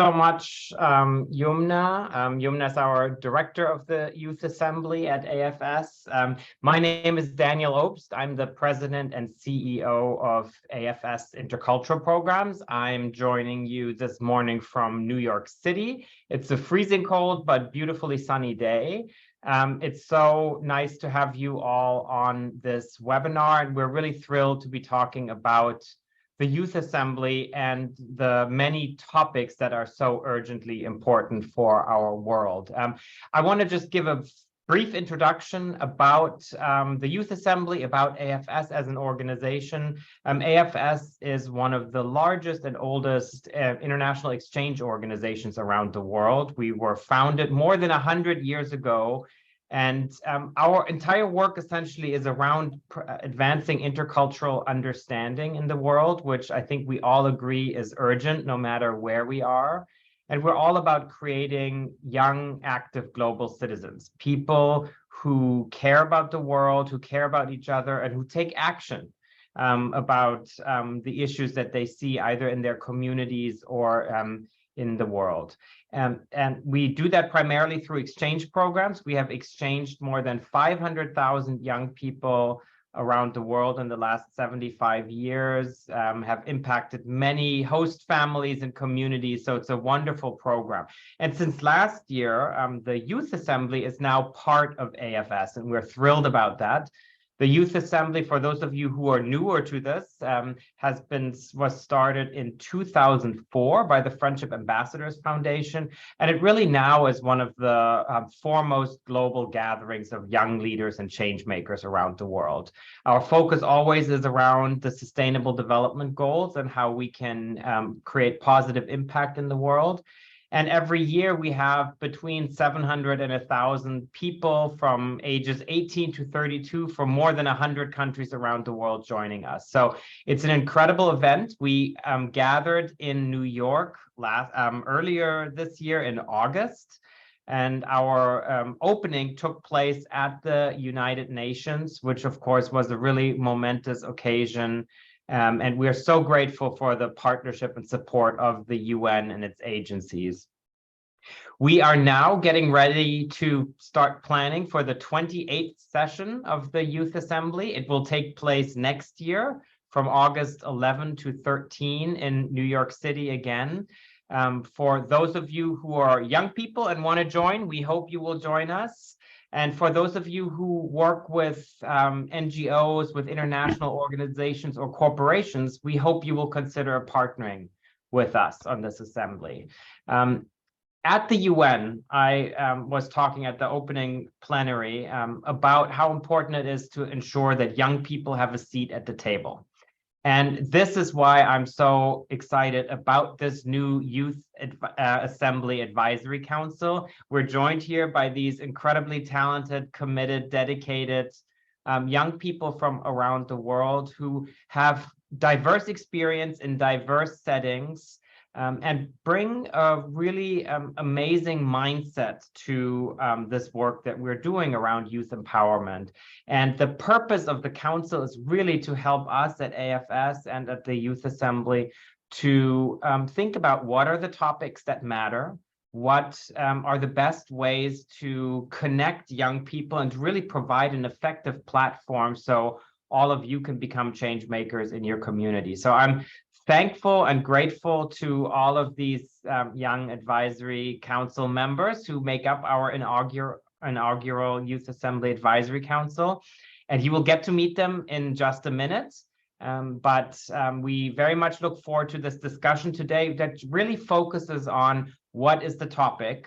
so much, Yumna. Yumna is our director of the Youth Assembly at AFS. My name is Daniel Obst. I'm the president and CEO of AFS Intercultural Programs. I'm joining you this morning from New York City. It's a freezing cold but beautifully sunny day. It's so nice to have you all on this webinar, and we're really thrilled to be talking about the Youth Assembly and the many topics that are so urgently important for our world. I want to just give a brief introduction about the Youth Assembly, about AFS as an organization. AFS is one of the largest and oldest international exchange organizations around the world. We were founded more than 100 years ago. And our entire work essentially is around advancing intercultural understanding in the world, which I think we all agree is urgent no matter where we are. And we're all about creating young, active global citizens, people who care about the world, who care about each other, and who take action about the issues that they see either in their communities or in the world. And we do that primarily through exchange programs. We have exchanged more than 500,000 young people around the world in the last 75 years, have impacted many host families and communities. So it's a wonderful program. And since last year, the Youth Assembly is now part of AFS, and we're thrilled about that. The Youth Assembly, for those of you who are newer to this, was started in 2004 by the Friendship Ambassadors Foundation, and it really now is one of the foremost global gatherings of young leaders and change makers around the world. Our focus always is around the Sustainable Development Goals and how we can create positive impact in the world. And every year we have between 700 and 1,000 people from ages 18 to 32 from more than 100 countries around the world joining us. So it's an incredible event. We gathered in New York earlier this year in August. And our opening took place at the United Nations, which of course was a really momentous occasion. And we are so grateful for the partnership and support of the UN and its agencies. We are now getting ready to start planning for the 28th session of the Youth Assembly. It will take place next year from August 11 to 13 in New York City again. For those of you who are young people and want to join, we hope you will join us. And for those of you who work with NGOs, with international organizations or corporations, we hope you will consider partnering with us on this assembly. At the UN, I was talking at the opening plenary about how important it is to ensure that young people have a seat at the table. And this is why I'm so excited about this new Youth Assembly Advisory Council. We're joined here by these incredibly talented, committed, dedicated young people from around the world who have diverse experience in diverse settings and bring a really amazing mindset to this work that we're doing around youth empowerment. And the purpose of the council is really to help us at AFS and at the Youth Assembly to think about what are the topics that matter, what are the best ways to connect young people and to really provide an effective platform so all of you can become change makers in your community. So I'm thankful and grateful to all of these young advisory council members who make up our inaugural Youth Assembly Advisory Council. And you will get to meet them in just a minute. But we very much look forward to this discussion today that really focuses on what is the topic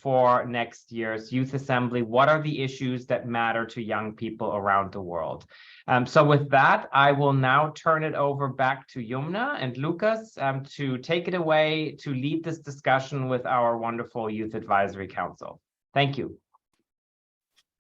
for next year's Youth Assembly. What are the issues that matter to young people around the world? So with that, I will now turn it over back to Yumna and Lucas to take it away to lead this discussion with our wonderful Youth Advisory Council. Thank you.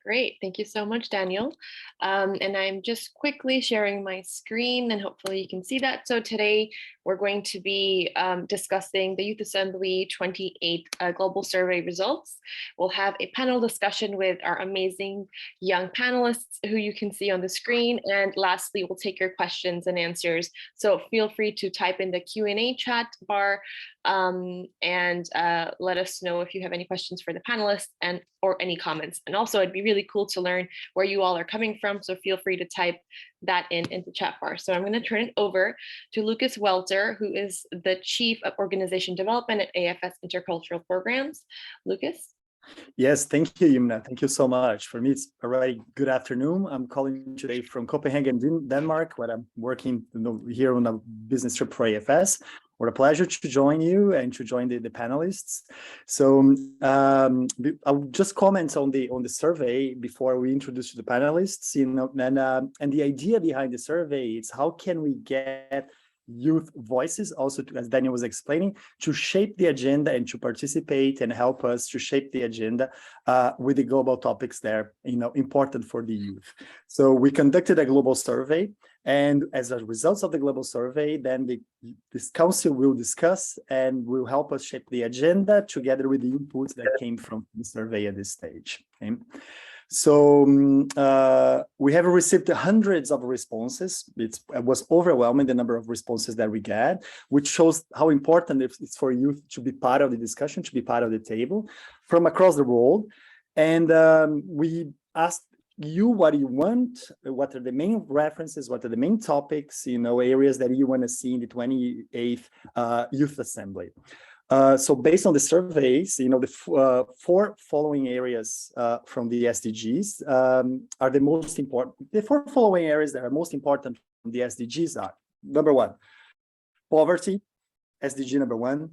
Great, thank you so much, Daniel. And I'm just quickly sharing my screen and hopefully you can see that. So today we're going to be discussing the Youth Assembly 28th Global Survey results. We'll have a panel discussion with our amazing young panelists who you can see on the screen. And lastly, we'll take your questions and answers. So feel free to type in the Q&A chat bar and let us know if you have any questions for the panelists or any comments. And also, it'd be really cool to learn where you all are coming from, so feel free to type that in the chat bar. So I'm going to turn it over to Lucas Welter, who is the Chief of Organization Development at AFS Intercultural Programs. Lucas? Yes, thank you, Yumna. Thank you so much. For me, it's already good afternoon. I'm calling today from Copenhagen, Denmark, where I'm working here on a business trip for AFS. What a pleasure to join you and to join the panelists. So I'll just comment on the survey before we introduce the panelists. And the idea behind the survey is how can we get youth voices, also as Daniel was explaining, to shape the agenda and to participate and help us to shape the agenda with the global topics that are important for the youth. So we conducted a global survey, and as a result of the global survey, then this council will discuss and will help us shape the agenda together with the inputs that came from the survey at this stage. Okay? So we have received hundreds of responses. It was overwhelming, the number of responses that we get, which shows how important it's for youth to be part of the discussion, to be part of the table from across the world. And we asked you what you want, what are the main references, what are the main topics, areas that you want to see in the 28th Youth Assembly. So based on the surveys, the four following areas from the SDGs are the most important. The four following areas that are most important from the SDGs are: number one, poverty, SDG number 1,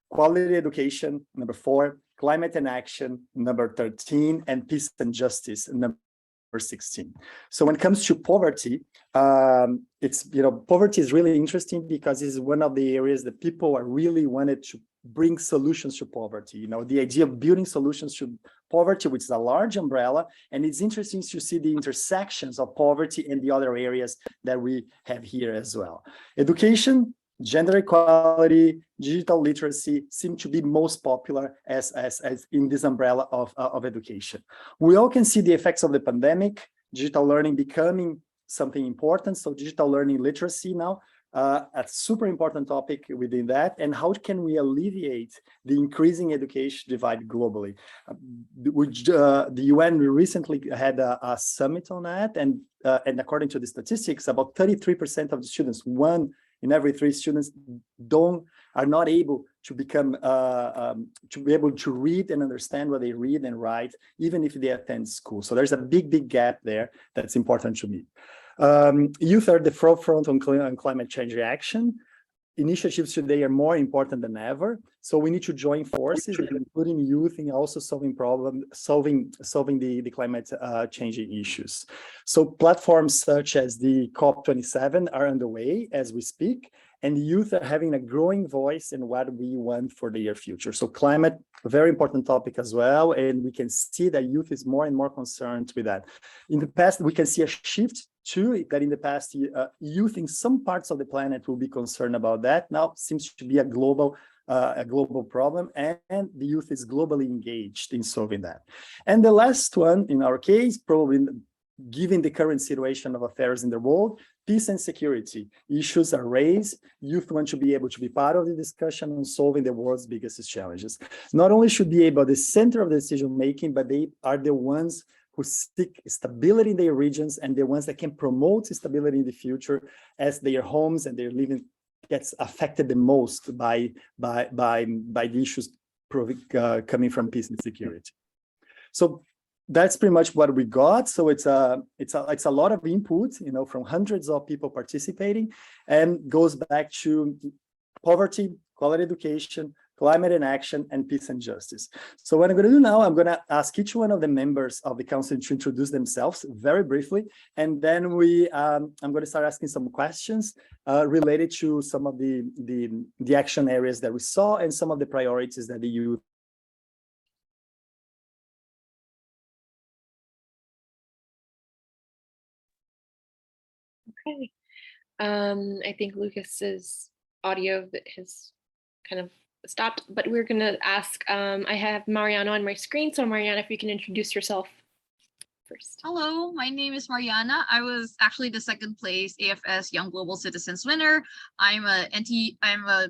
quality education, number 4, climate and action, number 13, and peace and justice, number 16. So when it comes to poverty, poverty is really interesting because it's one of the areas that people are really wanted to bring solutions to poverty. The idea of building solutions to poverty, which is a large umbrella, and it's interesting to see the intersections of poverty and the other areas that we have here as well. Education, gender equality, digital literacy seem to be most popular as in this umbrella of education. We all can see the effects of the pandemic, digital learning becoming something important. So digital learning literacy now, a super important topic within that, and how can we alleviate the increasing education divide globally? The UN recently had a summit on that, and according to the statistics, about 33% of the students, 1 in every 3 students, are not able to become to be able to read and understand what they read and write, even if they attend school. So there's a big gap there that's important to meet. Youth are the forefront on climate change action. Initiatives today are more important than ever. So we need to join forces, including youth, in also solving the climate change issues. So platforms such as the COP27 are underway as we speak, and youth are having a growing voice in what we want for the near future. So climate, a very important topic as well, and we can see that youth is more and more concerned with that. In the past, we can see a shift to that. In the past, youth in some parts of the planet will be concerned about that. Now seems to be a global problem, and the youth is globally engaged in solving that. And the last one, in our case, probably given the current situation of affairs in the world, peace and security issues are raised. Youth want to be able to be part of the discussion on solving the world's biggest challenges. Not only should be able the center of the decision making, but they are the ones who seek stability in their regions and the ones that can promote stability in the future as their homes and their living gets affected the most by the issues coming from peace and security. So that's pretty much what we got. So it's a lot of input, from hundreds of people participating, and goes back to poverty, quality education, climate and action, and peace and justice. So what I'm going to do now, I'm going to ask each one of the members of the council to introduce themselves very briefly, and then I'm going to start asking some questions related to some of the action areas that we saw and some of the priorities that the youth. Okay. I think Lucas's audio has kind of stopped, but we're going to ask, I have Mariana on my screen. So Mariana, if you can introduce yourself first. Hello, my name is Mariana. I was actually the second place AFS Young Global Citizens winner. I'm a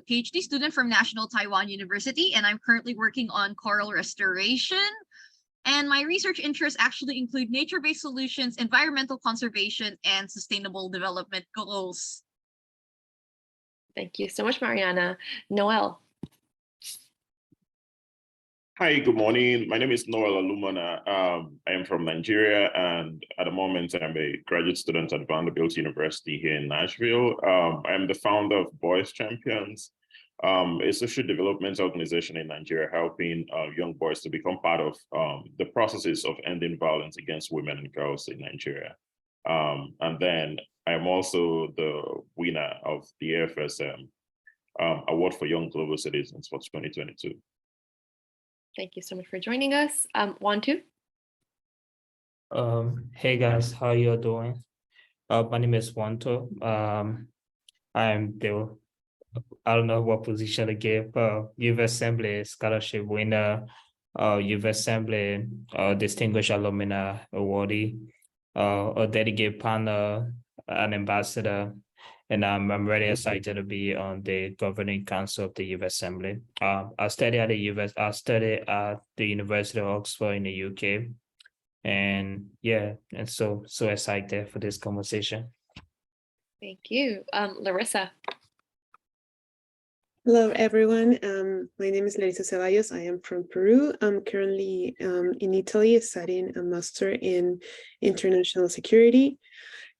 PhD student from National Taiwan University, and I'm currently working on coral restoration. And my research interests actually include nature-based solutions, environmental conservation, and sustainable development goals. Thank you so much, Mariana. Noel. Hi, good morning. My name is Noel Alumana. I am from Nigeria, and at the moment, I'm a graduate student at Vanderbilt University here in Nashville. I am the founder of Boys Champions, a social development organization in Nigeria, helping young boys to become part of the processes of ending violence against women and girls in Nigeria. And then I'm also the winner of the AFSM Award for Young Global Citizens for 2022. Thank you so much for joining us. Wantu? Hey guys, how you doing? My name is Wanto. I'm the, I don't know what position to give, Youth Assembly Scholarship winner, Youth Assembly Distinguished Alumni Awardee, a dedicated partner, an ambassador, and I'm really excited to be on the governing council of the Youth Assembly. I study at the University of Oxford in the UK. And yeah, and so excited for this conversation. Thank you. Larissa. Hello, everyone. My name is Larissa Ceballos. I am from Peru. I'm currently in Italy studying a master in international security.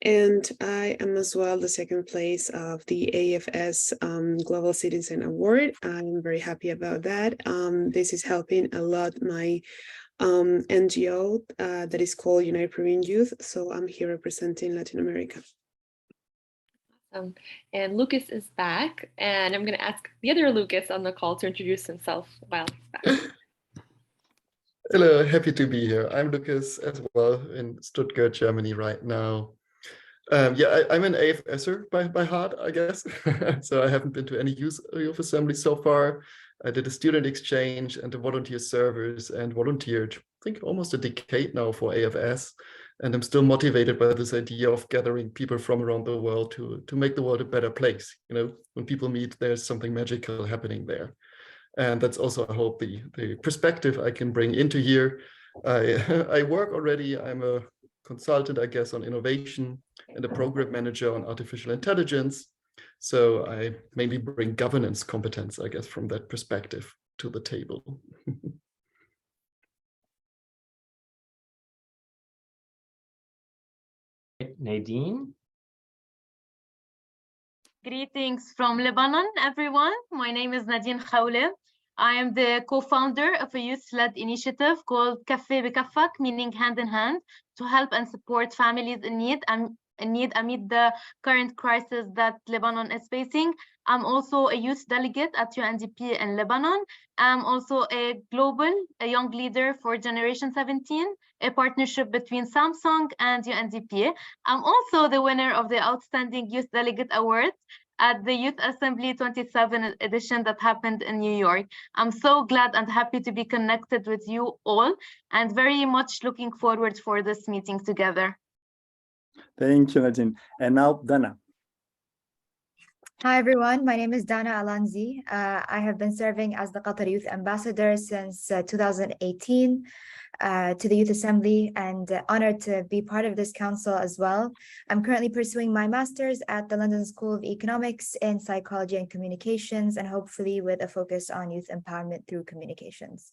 And I am as well the second place of the AFS Global Citizen Award. I'm very happy about that. This is helping a lot my NGO that is called United Peruvian Youth. So I'm here representing Latin America. And Lucas is back, and I'm going to ask the other Lucas on the call to introduce himself while he's back. Hello, happy to be here. I'm Lucas as well in Stuttgart, Germany right now. I'm an AFSer by heart, I guess. So I haven't been to any youth assembly so far. I did a student exchange and a volunteer service and volunteered, I think, almost a decade now for AFS. And I'm still motivated by this idea of gathering people from around the world to make the world a better place. You know, when people meet, there's something magical happening there. And that's also, I hope, the perspective I can bring into here. I work already, I'm a consultant, I guess, on innovation and a program manager on artificial intelligence. So I mainly bring governance competence, I guess, from that perspective to the table. Nadine? Greetings from Lebanon, everyone. My name is Nadine Khawle. I am the co-founder of a youth-led initiative called Cafe Bikafak, meaning hand in hand, to help and support families in need amid the current crisis that Lebanon is facing. I'm also a youth delegate at UNDP in Lebanon. I'm also a young leader for Generation 17, a partnership between Samsung and UNDP. I'm also the winner of the Outstanding Youth Delegate Award at the Youth Assembly 27 edition that happened in New York. I'm so glad and happy to be connected with you all and very much looking forward for this meeting together. Thank you, Nadine. And now, Dana. Hi, everyone. My name is Dana Alanzi. I have been serving as the Qatar Youth Ambassador since 2018 to the Youth Assembly, and honored to be part of this council as well. I'm currently pursuing my master's at the London School of Economics in Psychology and Communications, and hopefully with a focus on youth empowerment through communications.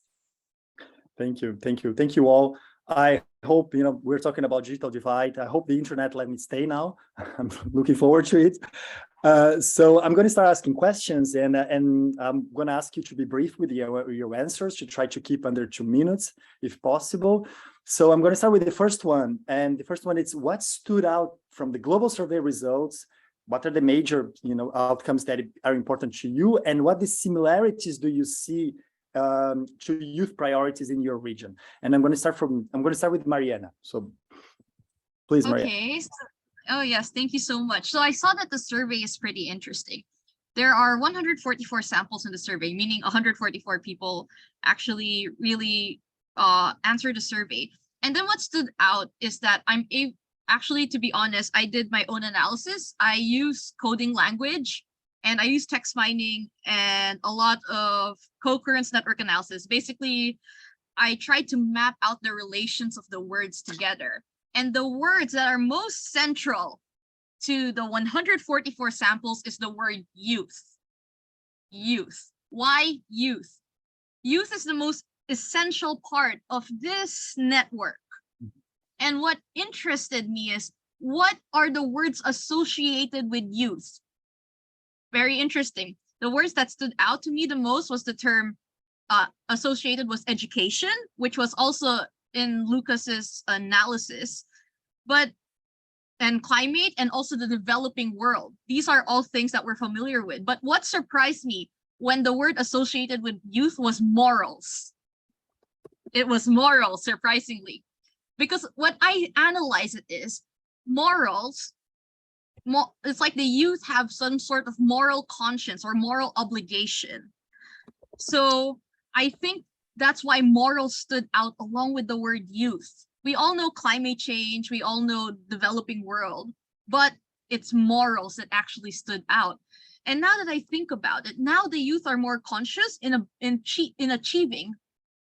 Thank you. Thank you. Thank you all. I hope, we're talking about digital divide. I hope the internet let me stay now. I'm looking forward to it. So I'm going to start asking questions, and I'm going to ask you to be brief with your answers, to try to keep under 2 minutes if possible. So I'm going to start with the first one. And the first one is, what stood out from the global survey results? What are the major outcomes that are important to you? And what the similarities do you see to youth priorities in your region? And I'm going to start with Mariana. So please, Mariana. Okay. Oh, yes. Thank you so much. So I saw that the survey is pretty interesting. There are 144 samples in the survey, meaning 144 people actually really answered the survey. And then what stood out is that actually, to be honest, I did my own analysis. I use coding language and I use text mining and a lot of co-occurrence network analysis. Basically, I tried to map out the relations of the words together. And the words that are most central to the 144 samples is the word youth. Youth. Why youth? Youth is the most essential part of this network. And what interested me is, what are the words associated with youth? Very interesting. The words that stood out to me the most was the term associated with education, which was also in Lucas's analysis, and climate, and also the developing world. These are all things that we're familiar with. But what surprised me when the word associated with youth was morals. It was morals, surprisingly. Because what I analyze it is, morals, it's like the youth have some sort of moral conscience or moral obligation. So I think that's why morals stood out along with the word youth. We all know climate change, we all know developing world, but it's morals that actually stood out. And now that I think about it, now the youth are more conscious in achieving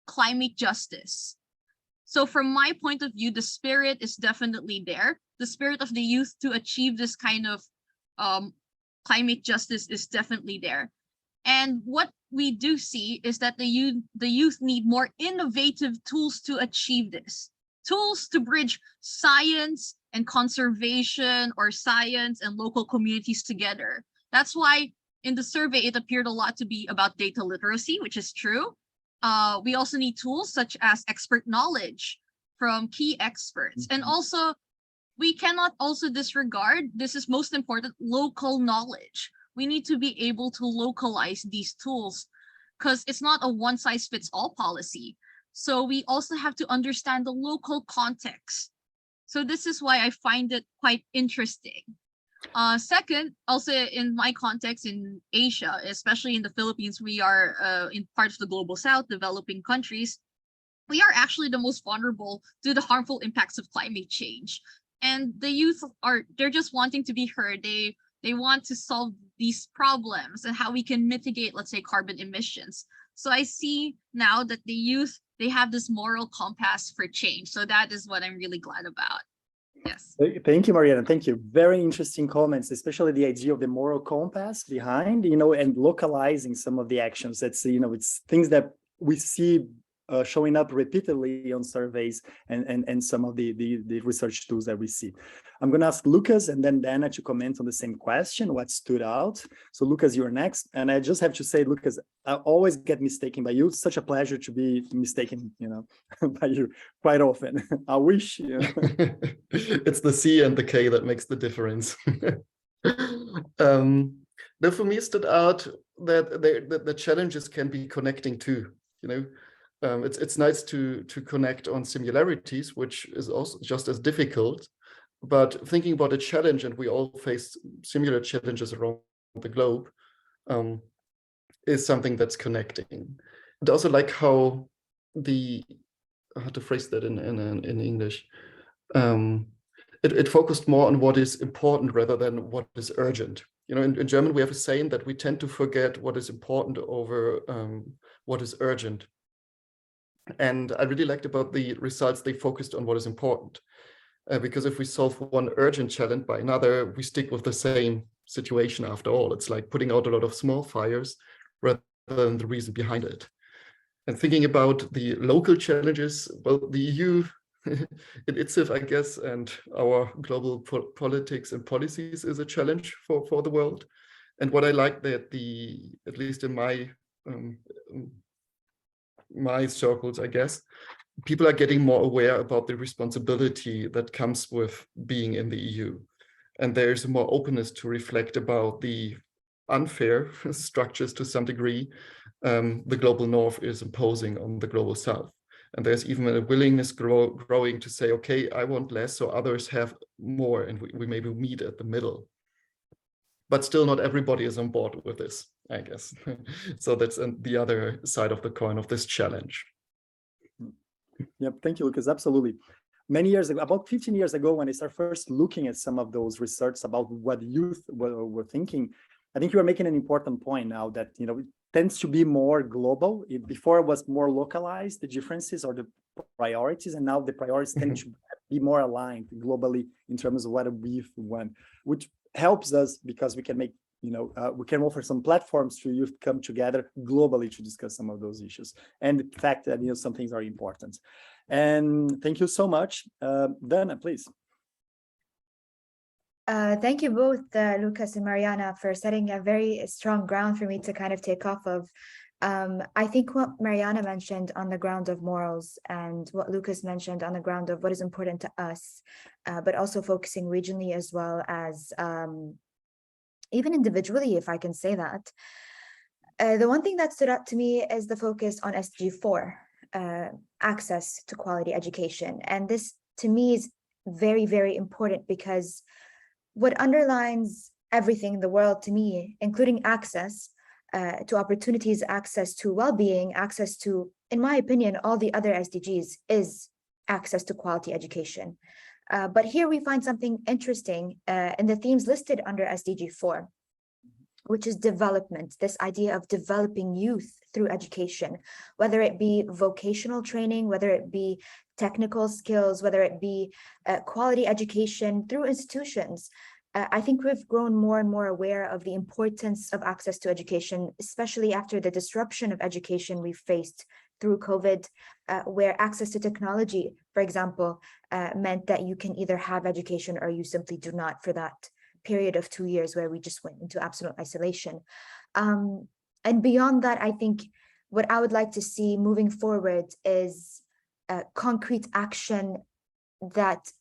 climate justice. So from my point of view, the spirit is definitely there. The spirit of the youth to achieve this kind of climate justice is definitely there. And what we do see is that the youth need more innovative tools to achieve this. Tools to bridge science and conservation, or science and local communities together. That's why in the survey, it appeared a lot to be about data literacy, which is true. We also need tools such as expert knowledge from key experts. And also, we cannot also disregard, this is most important, local knowledge. We need to be able to localize these tools because it's not a one-size-fits-all policy. So we also have to understand the local context. So this is why I find it quite interesting. Second, also in my context in Asia, especially in the Philippines, we are in parts of the global south, developing countries. We are actually the most vulnerable to the harmful impacts of climate change. And the youth they're just wanting to be heard. They want to solve these problems and how we can mitigate, let's say, carbon emissions. So I see now that the youth, they have this moral compass for change. So that is what I'm really glad about. Yes. Thank you, Mariana. Thank you. Very interesting comments, especially the idea of the moral compass behind, and localizing some of the actions. That's, it's things that we see showing up repeatedly on surveys and some of the research tools that we see. I'm going to ask Lucas and then Dana to comment on the same question, what stood out. So Lucas, you're next. And I just have to say, Lucas, I always get mistaken by you. It's such a pleasure to be mistaken, by you quite often. I wish. It's the C and the K that makes the difference. Though for me, it stood out that the challenges can be connecting too, It's nice to connect on similarities, which is also just as difficult, but thinking about a challenge, and we all face similar challenges around the globe, is something that's connecting. And also like how how to phrase that in English, it focused more on what is important rather than what is urgent. In German, we have a saying that we tend to forget what is important over what is urgent. And I really liked about the results, they focused on what is important. Because if we solve one urgent challenge by another, we stick with the same situation after all. It's like putting out a lot of small fires rather than the reason behind it. And thinking about the local challenges, well, the EU in itself, I guess, and our global politics and policies is a challenge for the world. And what I like that at least in my circles, I guess, people are getting more aware about the responsibility that comes with being in the EU. And there's more openness to reflect about the unfair structures to some degree the global north is imposing on the global south. And there's even a willingness growing to say, okay, I want less, so others have more, and we maybe meet at the middle. But still not everybody is on board with this, I guess. So that's the other side of the coin of this challenge. Yep, thank you, Lucas. Absolutely. Many years ago, about 15 years ago, when I started first looking at some of those research about what youth were thinking, I think you are making an important point now that, you know, it tends to be more global. Before it was more localized, the differences or the priorities, and now the priorities tend to be more aligned globally in terms of what we want, which helps us because we can make, you know, we can offer some platforms to youth come together globally to discuss some of those issues. And the fact that, you know, some things are important. And thank you so much. Dana, please. Thank you both, Lucas and Mariana, for setting a very strong ground for me to kind of take off of. I think what Mariana mentioned on the ground of morals and what Lucas mentioned on the ground of what is important to us, but also focusing regionally as well as even individually, if I can say that. The one thing that stood out to me is the focus on SDG 4, access to quality education. And this to me is very, very important because what underlines everything in the world to me, including access to opportunities, access to well-being, access to, in my opinion, all the other SDGs, is access to quality education. But here we find something interesting in the themes listed under SDG 4, which is development, this idea of developing youth through education, whether it be vocational training, whether it be technical skills, whether it be quality education through institutions. I think we've grown more and more aware of the importance of access to education, especially after the disruption of education we've faced through COVID, where access to technology, for example, meant that you can either have education or you simply do not for that period of 2 years where we just went into absolute isolation. And beyond that, I think what I would like to see moving forward is concrete action that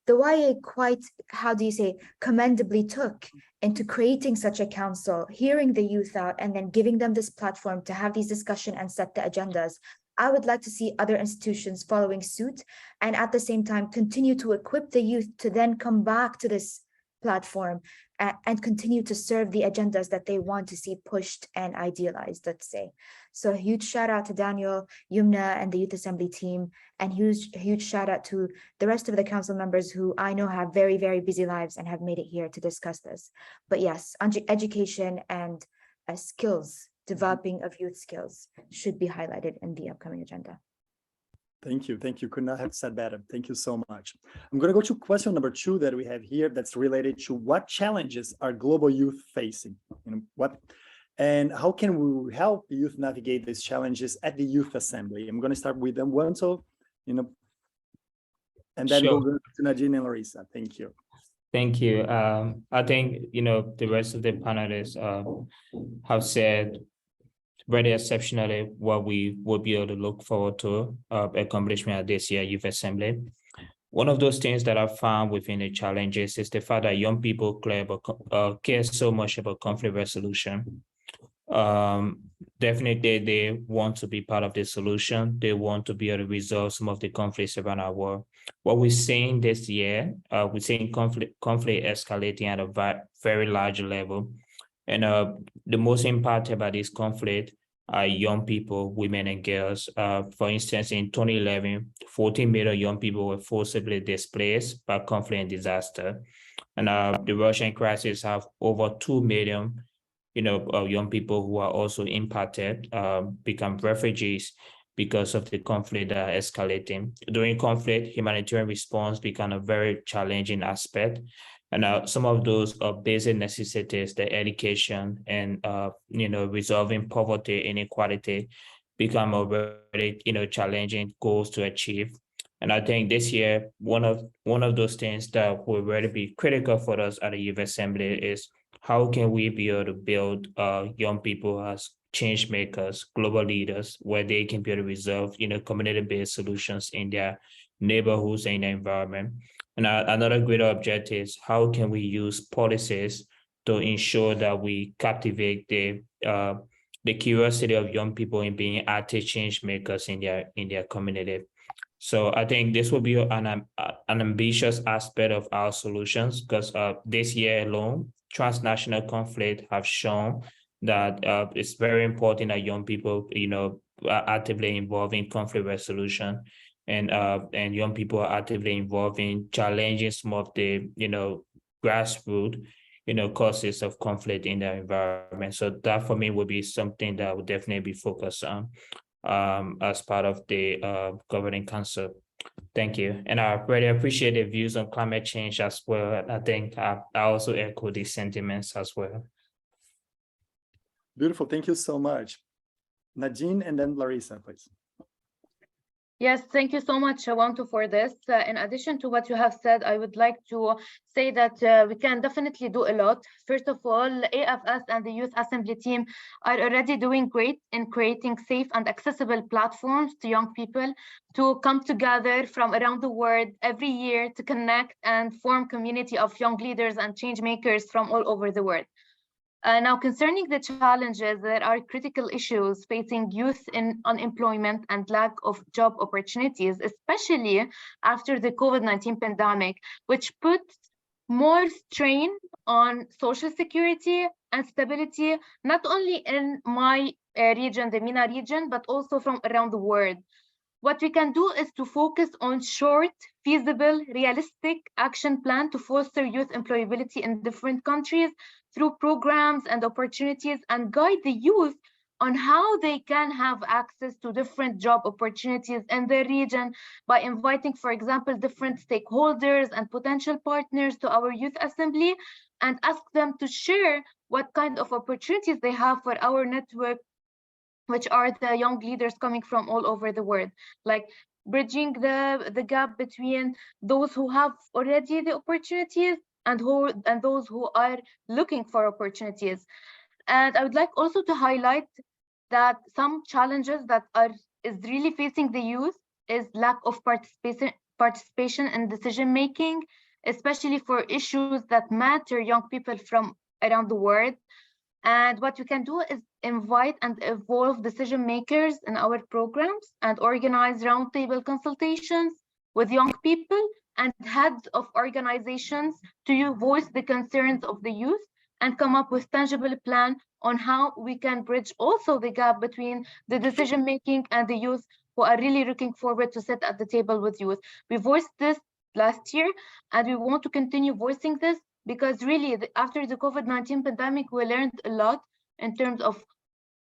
the YA quite, how do you say, commendably took into creating such a council, hearing the youth out, and then giving them this platform to have these discussions and set the agendas. I would like to see other institutions following suit, and at the same time, continue to equip the youth to then come back to this platform and continue to serve the agendas that they want to see pushed and idealized, let's say. So a huge shout out to Daniel, Yumna, and the Youth Assembly team, and huge shout out to the rest of the council members who I know have very, very busy lives and have made it here to discuss this. But yes, education and skills, developing of youth skills should be highlighted in the upcoming agenda. Thank you. Thank you. Could not have said better. Thank you so much. I'm going to go to question number 2 that we have here that's related to what challenges are global youth facing? You know, and how can we help youth navigate these challenges at the Youth Assembly? I'm going to start with them one, so, you know, and then Sure. go to Nadine and Larissa. Thank you. Thank you. I think, you know, the rest of the panelists have said very exceptionally what we will be able to look forward to accomplishment at this year Youth Assembly. One of those things that I found within the challenges is the fact that young people care so much about conflict resolution. Definitely they want to be part of the solution. They want to be able to resolve some of the conflicts around our world. What we're seeing this year, we're seeing conflict escalating at a very large level. And the most impacted by this conflict are young people, women and girls. For instance, in 2011, 14 million young people were forcibly displaced by conflict and disaster. And the Russian crisis have over 2 million, you know, young people who are also impacted, become refugees because of the conflict that are escalating. During conflict, humanitarian response become a very challenging aspect. And some of those basic necessities, the education and, you know, resolving poverty, inequality become a very, you know, challenging goals to achieve. And I think this year, one of those things that will really be critical for us at the Youth Assembly is how can we be able to build young people as change makers, global leaders, where they can be able to resolve, you know, community-based solutions in their neighborhoods and in the environment. And another greater objective is how can we use policies to ensure that we captivate the curiosity of young people in being active change makers in their community. So I think this will be an ambitious aspect of our solutions, because this year alone, transnational conflict have shown that it's very important that young people, you know, are actively involved in conflict resolution. and young people are actively involved in challenging some of the, grassroots, causes of conflict in the environment. So that for me would be something that I would definitely be focused on as part of the governing council. Thank you. And I really appreciate the views on climate change as well. I think I also echo these sentiments as well. Beautiful. Thank you so much. Nadine and then Larissa, please. Yes, thank you so much, Wanto, for this. In addition to what you have said, I would like to say that we can definitely do a lot. First of all, AFS and the Youth Assembly team are already doing great in creating safe and accessible platforms to young people to come together from around the world every year to connect and form community of young leaders and change makers from all over the world. Now, concerning the challenges, there are critical issues facing youth in unemployment and lack of job opportunities, especially after the COVID-19 pandemic, which puts more strain on social security and stability, not only in my region, the MENA region, but also from around the world. What we can do is to focus on short, feasible, realistic action plan to foster youth employability in different countries through programs and opportunities, and guide the youth on how they can have access to different job opportunities in their region by inviting, for example, different stakeholders and potential partners to our youth assembly and ask them to share what kind of opportunities they have for our network, which are the young leaders coming from all over the world, like bridging the gap between those who have already the opportunities and those who are looking for opportunities. And I would like also to highlight that some challenges that is really facing the youth is lack of participation in decision making, especially for issues that matter young people from around the world. And what we can do is invite and involve decision makers in our programs and organize roundtable consultations with young people and heads of organizations to voice the concerns of the youth and come up with tangible plan on how we can bridge also the gap between the decision making and the youth who are really looking forward to sit at the table with youth. We voiced this last year and we want to continue voicing this, because really after the COVID-19 pandemic, we learned a lot in terms of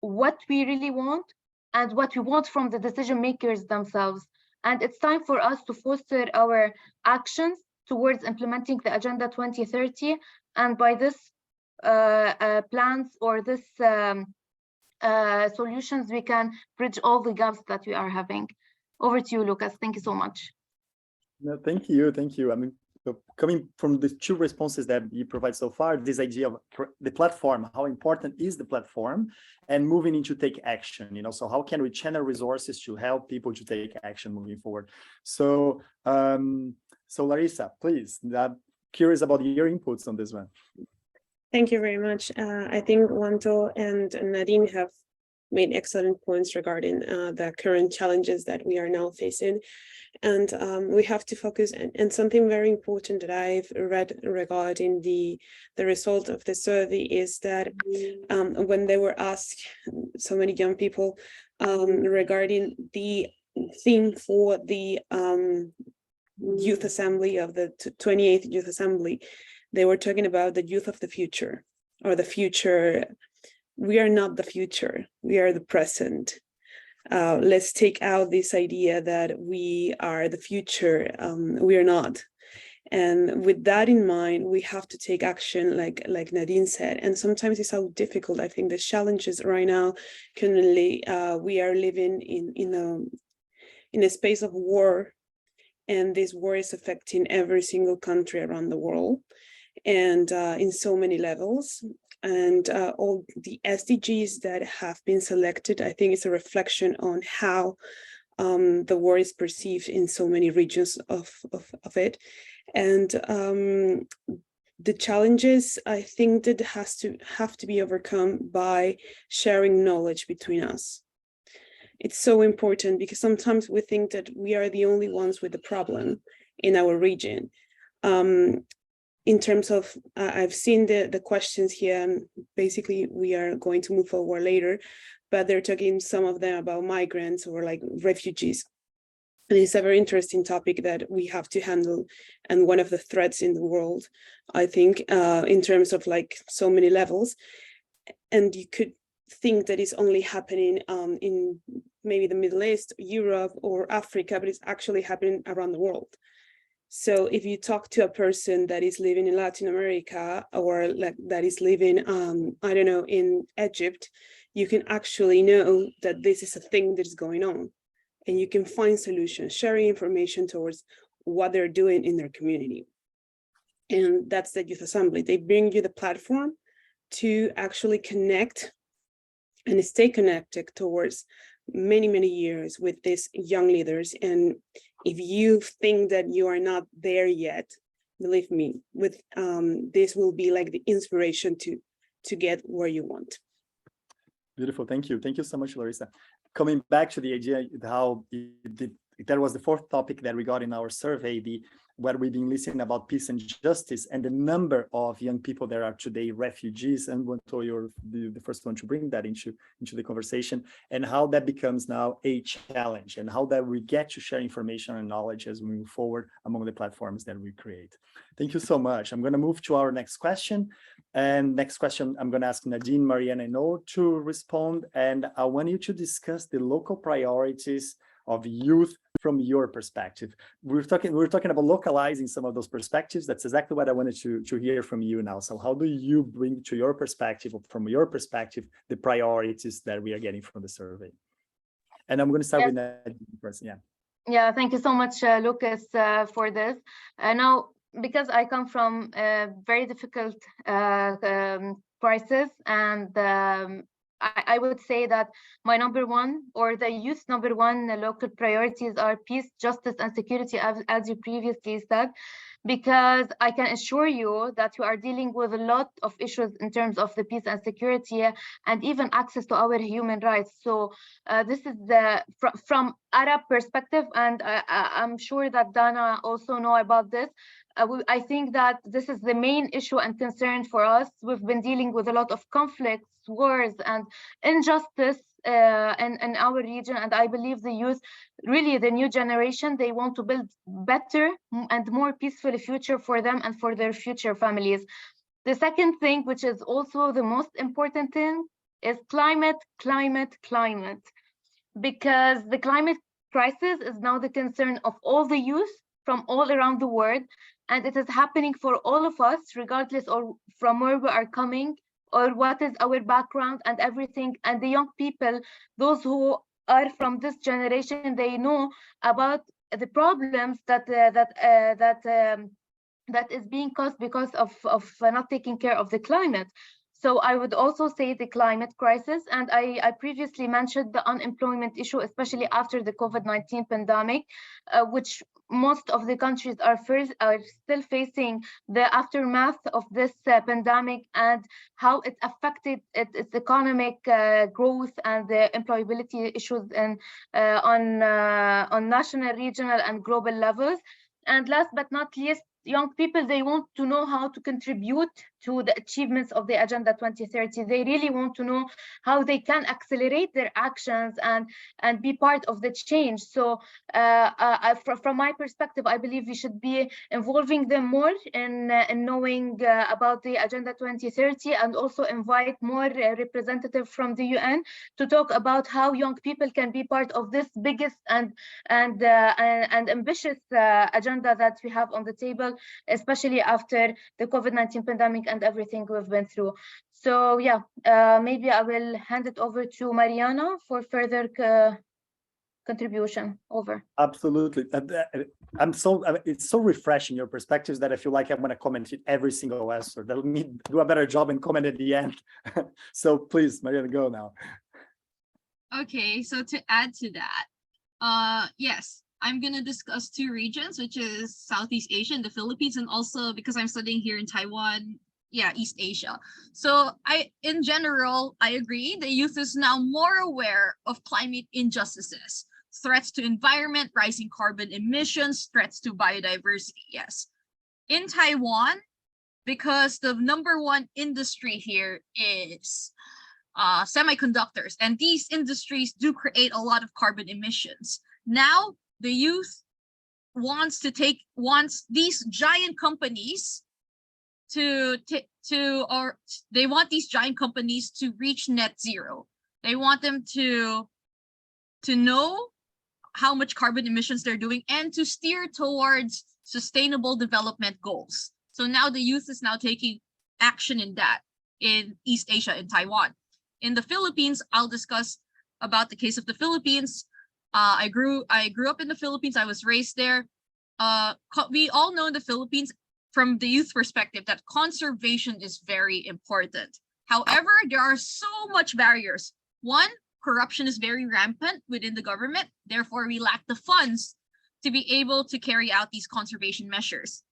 what we really want and what we want from the decision makers themselves. And it's time for us to foster our actions towards implementing the Agenda 2030. And by this plans or this solutions, we can bridge all the gaps that we are having. Over to you, Lucas. Thank you so much. No, thank you. Thank you. I mean, so coming from the two responses that you provide so far, this idea of the platform, how important is the platform, and moving into take action, so how can we channel resources to help people to take action moving forward? So, so Larissa, please, I'm curious about your inputs on this one. Thank you very much. I think Wanto and Nadine have made excellent points regarding the current challenges that we are now facing. And we have to focus, and something very important that I've read regarding the result of the survey is that when they were asked, so many young people, regarding the theme for the Youth Assembly of the 28th Youth Assembly, they were talking about the youth of the future, or the future. We are not the future, we are the present. Let's take out this idea that we are the future. We are not. And with that in mind, we have to take action, like Nadine said. And sometimes it's so difficult. I think the challenges right now, currently, we are living in a space of war, and this war is affecting every single country around the world, and in so many levels. And all the SDGs that have been selected, I think it's a reflection on how the war is perceived in so many regions of it. And the challenges, I think, that have to be overcome by sharing knowledge between us. It's so important because sometimes we think that we are the only ones with the problem in our region. In terms of, I've seen the questions here, and basically we are going to move forward later, but they're talking, some of them, about migrants or like refugees. And it's a very interesting topic that we have to handle, and one of the threats in the world, I think, in terms of like so many levels. And you could think that it's only happening in maybe the Middle East, Europe, or Africa, but it's actually happening around the world. So if you talk to a person that is living in Latin America, or like that is living, I don't know, in Egypt, you can actually know that this is a thing that is going on, and you can find solutions, sharing information towards what they're doing in their community. And that's the Youth Assembly. They bring you the platform to actually connect and stay connected towards many, many years with these young leaders. And if you think that you are not there yet, believe me, with this will be like the inspiration to get where you want. Beautiful. Thank you. Thank you so much, Larissa. Coming back to the idea how that was the fourth topic that we got in our survey, where we've been listening about peace and justice, and the number of young people that are today refugees, and you're the first one to bring that into the conversation, and how that becomes now a challenge, and how that we get to share information and knowledge as we move forward among the platforms that we create. Thank you so much. I'm going to move to our next question. And next question, I'm going to ask Nadine, Mariana, and Noel to respond. And I want you to discuss the local priorities of youth from your perspective. We were talking about localizing some of those perspectives. That's exactly what I wanted to hear from you now. So how do you bring to your perspective, or from your perspective, the priorities that we are getting from the survey? And I'm going to start with Nadine first. Yeah, thank you so much, Lucas, for this. Now, because I come from a very difficult crisis, and I would say that my number one, or the youth number one, local priorities are peace, justice, and security, as you previously said, because I can assure you that you are dealing with a lot of issues in terms of the peace and security, and even access to our human rights. So this is from Arab perspective, and I'm sure that Dana also know about this. I think that this is the main issue and concern for us. We've been dealing with a lot of conflicts, wars, and injustice in our region, and I believe the youth, really the new generation, they want to build better and more peaceful future for them and for their future families. The second thing, which is also the most important thing, is climate, because the climate crisis is now the concern of all the youth from all around the world, and it is happening for all of us, regardless of from where we are coming or what is our background and everything. And the young people, those who are from this generation, they know about the problems that is being caused because of not taking care of the climate. So I would also say the climate crisis, and I previously mentioned the unemployment issue, especially after the COVID-19 pandemic, which most of the countries are still facing the aftermath of this pandemic, and how it affected its economic growth and the employability issues on national, regional, and global levels. And last but not least, young people, they want to know how to contribute to the achievements of the Agenda 2030. They really want to know how they can accelerate their actions and be part of the change. So from my perspective, I believe we should be involving them more in knowing about the Agenda 2030, and also invite more representatives from the UN to talk about how young people can be part of this biggest and ambitious agenda that we have on the table, especially after the COVID-19 pandemic and everything we've been through. So yeah, maybe I will hand it over to Mariana for further contribution. Over. Absolutely. It's so refreshing, your perspectives, that I feel like I'm going to comment it every single answer. Let me do a better job and comment at the end. So please, Mariana, go now. Okay, so to add to that, yes, I'm going to discuss two regions, which is Southeast Asia and the Philippines, and also because I'm studying here in Taiwan, East Asia. So in general, I agree the youth is now more aware of climate injustices, threats to environment, rising carbon emissions, threats to biodiversity, yes. In Taiwan, because the number one industry here is semiconductors, and these industries do create a lot of carbon emissions. Now, the youth wants these giant companies they want these giant companies to reach net zero. They want them to know how much carbon emissions they're doing and to steer towards sustainable development goals. So now the youth is now taking action in that in East Asia, in Taiwan. In the Philippines, I'll discuss about the case of the Philippines. I grew up in the Philippines. I was raised there. We all know in the Philippines, from the youth perspective, that conservation is very important. However, there are so much barriers. One, corruption is very rampant within the government. Therefore, we lack the funds to be able to carry out these conservation measures.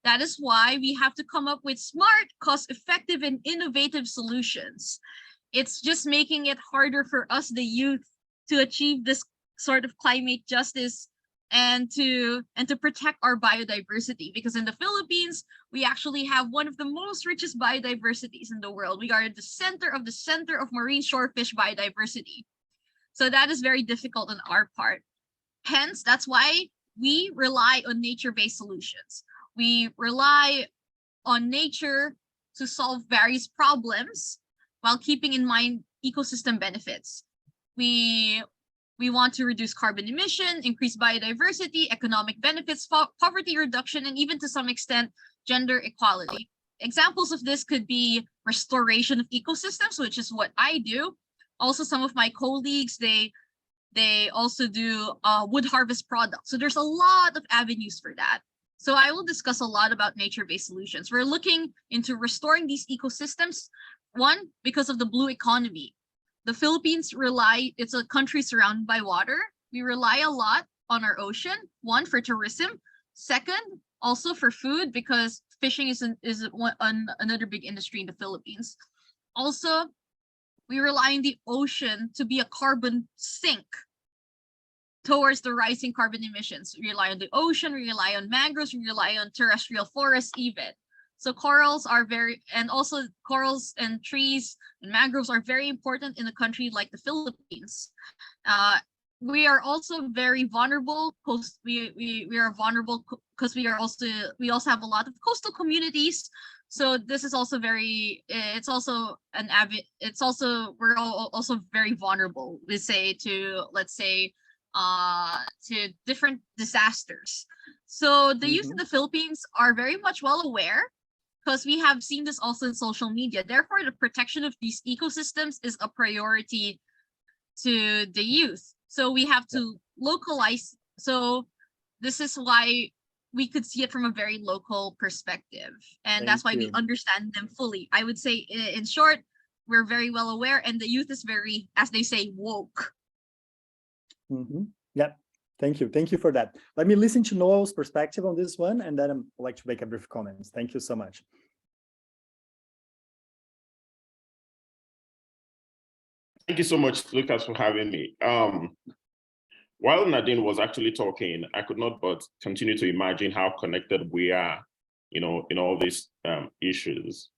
That is why we have to come up with smart, cost-effective, and innovative solutions. It's just making it harder for us, the youth, to achieve this sort of climate justice and to protect our biodiversity. Because in the Philippines, we actually have one of the most richest biodiversities in the world. We are at the center of marine shorefish biodiversity. So that is very difficult on our part. Hence, that's why we rely on nature-based solutions. We rely on nature to solve various problems while keeping in mind ecosystem benefits. We want to reduce carbon emission, increase biodiversity, economic benefits, poverty reduction, and even to some extent, gender equality. Examples of this could be restoration of ecosystems, which is what I do. Also, some of my colleagues, they also do wood harvest products. So there's a lot of avenues for that. So I will discuss a lot about nature-based solutions. We're looking into restoring these ecosystems. One, because of the blue economy. The Philippines it's a country surrounded by water. We rely a lot on our ocean. One, for tourism. Second, also for food, because fishing is another big industry in the Philippines. Also, we rely on the ocean to be a carbon sink towards the rising carbon emissions. We rely on the ocean, we rely on mangroves, we rely on terrestrial forests even. So corals and trees and mangroves are very important in a country like the Philippines. We are also very vulnerable. We are vulnerable because we also have a lot of coastal communities. So this is also we're also very vulnerable, to different disasters. So the youth in the Philippines are very much well aware, because we have seen this also in social media. Therefore, the protection of these ecosystems is a priority to the youth. So we have to localize. So this is why we could see it from a very local perspective. And that's why we understand them fully. I would say, in short, we're very well aware, and the youth is very, as they say, woke. Yeah, thank you. Thank you for that. Let me listen to Noel's perspective on this one, and then I'd like to make a brief comments. Thank you so much. Thank you so much, Lucas, for having me. While Nadine was actually talking, I could not but continue to imagine how connected we are, in all these issues.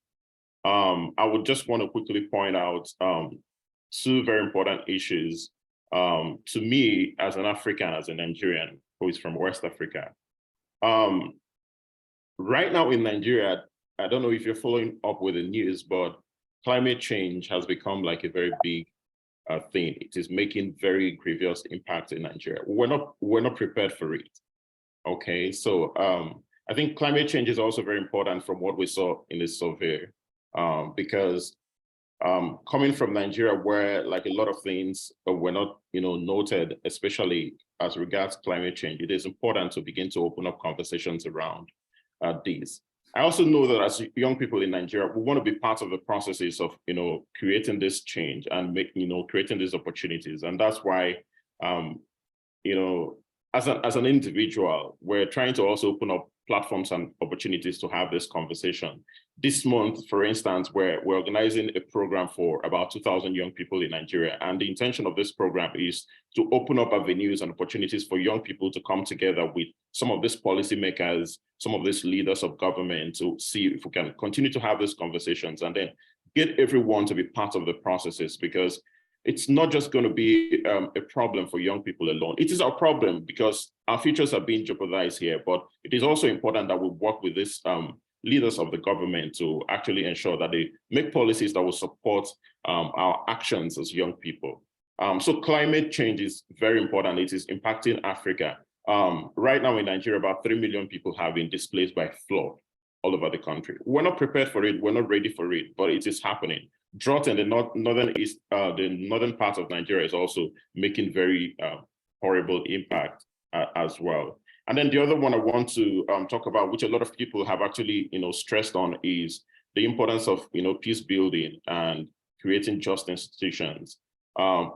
I would just want to quickly point out two very important issues to me as an African, as a Nigerian who is from West Africa. Right now in Nigeria, I don't know if you're following up with the news, but climate change has become like a very big thing. It is making very grievous impact in Nigeria. We're not prepared for it. Okay, so I think climate change is also very important from what we saw in this survey, because coming from Nigeria, where like a lot of things were not, noted, especially as regards climate change, it is important to begin to open up conversations around these. I also know that as young people in Nigeria, we want to be part of the processes of, creating this change and creating these opportunities. And that's why, as an individual, we're trying to also open up platforms and opportunities to have this conversation. This month, for instance, we're organizing a program for about 2,000 young people in Nigeria. And the intention of this program is to open up avenues and opportunities for young people to come together with some of these policymakers, some of these leaders of government, to see if we can continue to have these conversations and then get everyone to be part of the processes. Because it's not just going to be a problem for young people alone. It is our problem because our futures are being jeopardized here, but it is also important that we work with these leaders of the government to actually ensure that they make policies that will support our actions as young people. So climate change is very important. It is impacting Africa. Right now in Nigeria, about 3 million people have been displaced by flood all over the country. We're not prepared for it. We're not ready for it, but it is happening. Drought in the northern part of Nigeria is also making very horrible impact as well. And then the other one I want to talk about, which a lot of people have actually stressed on, is the importance of peace building and creating just institutions.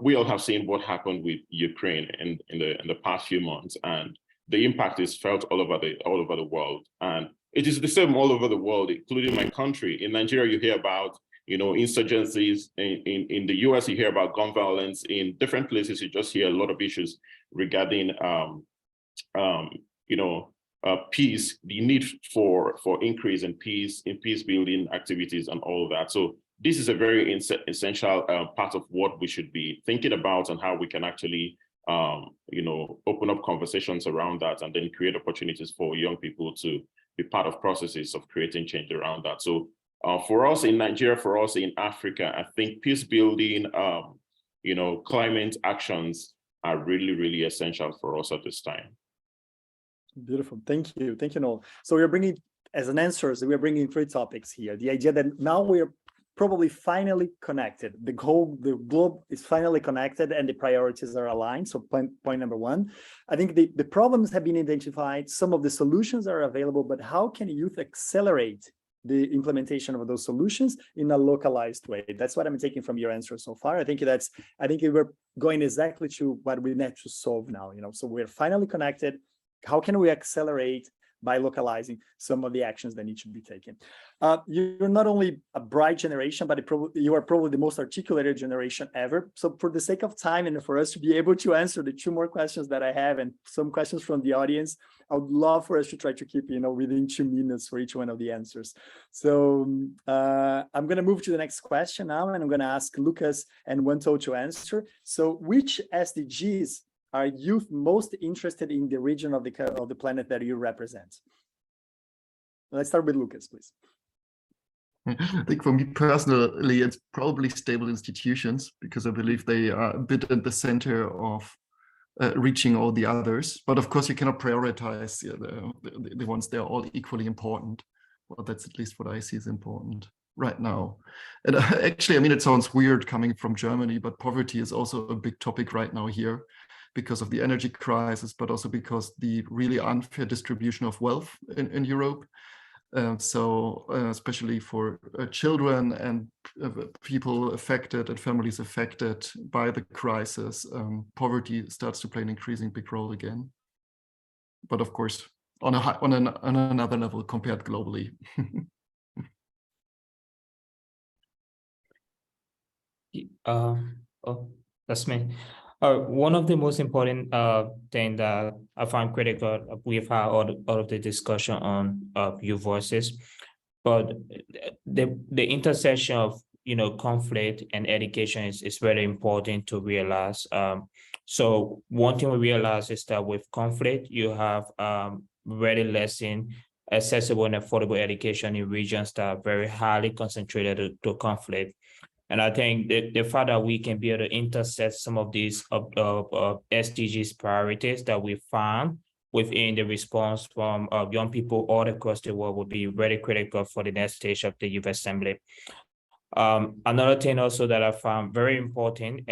We all have seen what happened with Ukraine in the past few months, and the impact is felt all over the world. And it is the same all over the world, including my country. In Nigeria, you hear about insurgencies. In the US, you hear about gun violence. In different places, you just hear a lot of issues regarding peace, the need for increase in peace building activities and all of that. So this is a very essential part of what we should be thinking about and how we can actually open up conversations around that and then create opportunities for young people to be part of processes of creating change around that. So for us in Nigeria, for us in Africa, I think peace building, climate actions are really, really essential for us at this time. Beautiful. Thank you, Noel. So we're bringing, as an answer, we're bringing 3 topics here. The idea that now we're probably finally connected. The globe is finally connected and the priorities are aligned. So point number 1, I think the problems have been identified. Some of the solutions are available, but how can youth accelerate the implementation of those solutions in a localized way? That's what I'm taking from your answer so far. I think we're going exactly to what we need to solve now. So we're finally connected. How can we accelerate by localizing some of the actions that need to be taken? You're not only a bright generation, but you are probably the most articulated generation ever. So for the sake of time and for us to be able to answer the 2 more questions that I have and some questions from the audience, I would love for us to try to keep, within 2 minutes for each one of the answers. So I'm going to move to the next question now, and I'm going to ask Lucas and Wanto to answer. So which SDGs are youth most interested in the region of the planet that you represent? Let's start with Lucas, please. I think for me personally, it's probably stable institutions, because I believe they are a bit at the center of reaching all the others. But of course, you cannot prioritize the ones that are all equally important. Well, that's at least what I see is important right now. And actually, it sounds weird coming from Germany, but poverty is also a big topic right now here, because of the energy crisis, but also because the really unfair distribution of wealth in Europe. So especially for children and people affected and families affected by the crisis, poverty starts to play an increasing big role again. But of course, on another level compared globally. Oh, that's me. One of the most important thing that I find critical, we've had all of the discussion on youth voices, but the intersection of conflict and education is very important to realize. So one thing we realize is that with conflict, you have very less accessible and affordable education in regions that are very highly concentrated to conflict. And I think the fact that we can be able to intersect some of these SDGs priorities that we found within the response from young people all across the world will be very critical for the next stage of the Youth Assembly. Another thing also that I found very important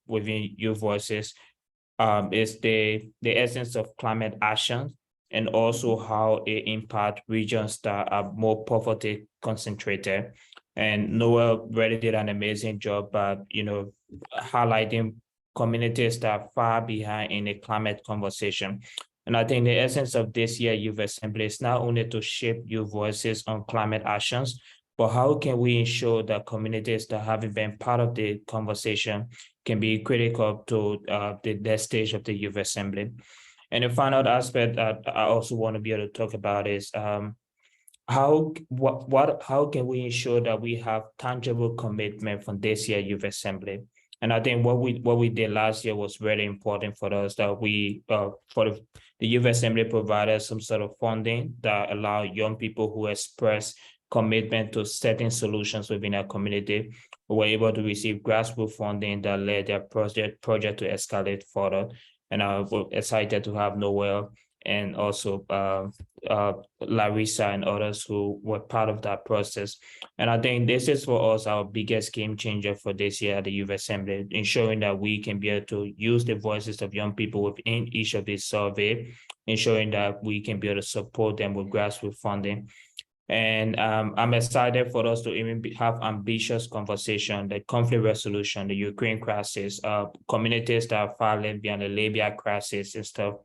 within Youth Voices is the essence of climate action, and also how it impacts regions that are more poverty concentrated. And Noel really did an amazing job at, highlighting communities that are far behind in the climate conversation. And I think the essence of this year Youth Assembly is not only to shape youth voices on climate actions, but how can we ensure that communities that haven't been part of the conversation can be critical to the next stage of the Youth Assembly. And the final aspect that I also want to be able to talk about is how can we ensure that we have tangible commitment from this year Youth Assembly? And I think what we did last year was really important for us, that we the Youth Assembly provided some sort of funding that allow young people who express commitment to certain solutions within our community. We were able to receive grassroots funding that led their project to escalate further. And we're excited to have Noel and also Larissa and others who were part of that process. And I think this is for us our biggest game changer for this year at the Youth Assembly, ensuring that we can be able to use the voices of young people within each of these surveys, ensuring that we can be able to support them with grassroots funding. And I'm excited for us to even have ambitious conversation, the conflict resolution, the Ukraine crisis, communities that are far left behind, the Libya crisis and stuff.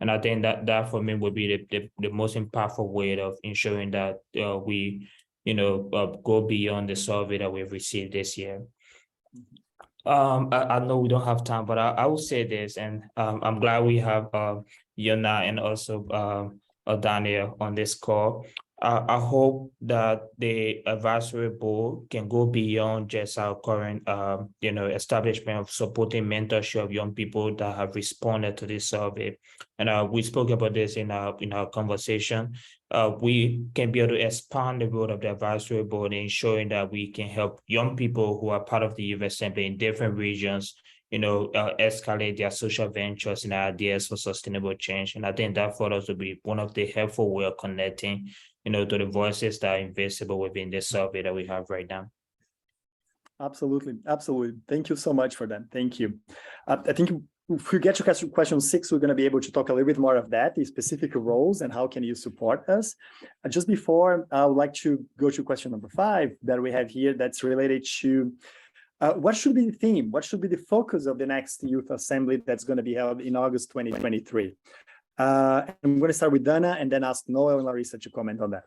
And I think that for me would be the most impactful way of ensuring that we, go beyond the survey that we've received this year. I know we don't have time, but I will say this, and I'm glad we have Yona and also Daniel on this call. I hope that the advisory board can go beyond just our current, establishment of supporting mentorship of young people that have responded to this survey. And we spoke about this in our conversation. We can be able to expand the role of the advisory board, ensuring that we can help young people who are part of the Youth Assembly in different regions, escalate their social ventures and ideas for sustainable change. And I think that for us will be one of the helpful way of connecting, to the voices that are invisible within this survey that we have right now. Absolutely. Absolutely. Thank you so much for that. Thank you. I think if we get to question 6, we're going to be able to talk a little bit more of that, the specific roles and how can you support us. Just before, I would like to go to question number 5 that we have here that's related to what should be the theme? What should be the focus of the next Youth Assembly that's going to be held in August 2023? I'm going to start with Dana and then ask Noel and Larissa to comment on that.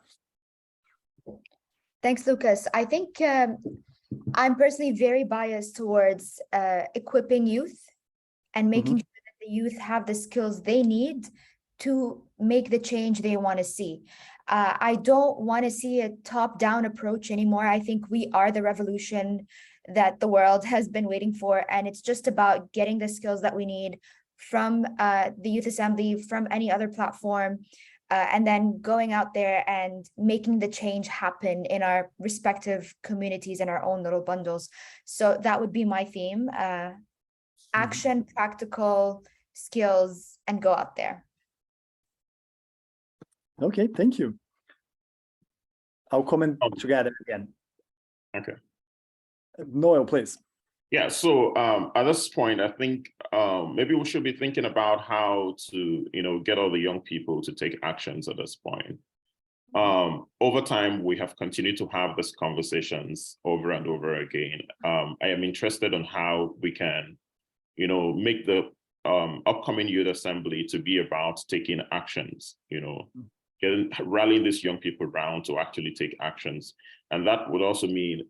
Thanks, Lucas. I think I'm personally very biased towards equipping youth and making sure that the youth have the skills they need to make the change they want to see. I don't want to see a top-down approach anymore. I think we are the revolution that the world has been waiting for, and it's just about getting the skills that we need from the Youth Assembly, from any other platform, and then going out there and making the change happen in our respective communities and our own little bundles. So that would be my theme: action, practical skills, and go out there. Okay, thank you. I'll comment together again. Okay. Noel, please. Yeah, so at this point, I think maybe we should be thinking about how to, get all the young people to take actions at this point. Over time, we have continued to have these conversations over and over again. I am interested in how we can, make the upcoming Youth Assembly to be about taking actions, rallying these young people around to actually take actions. And that would also mean,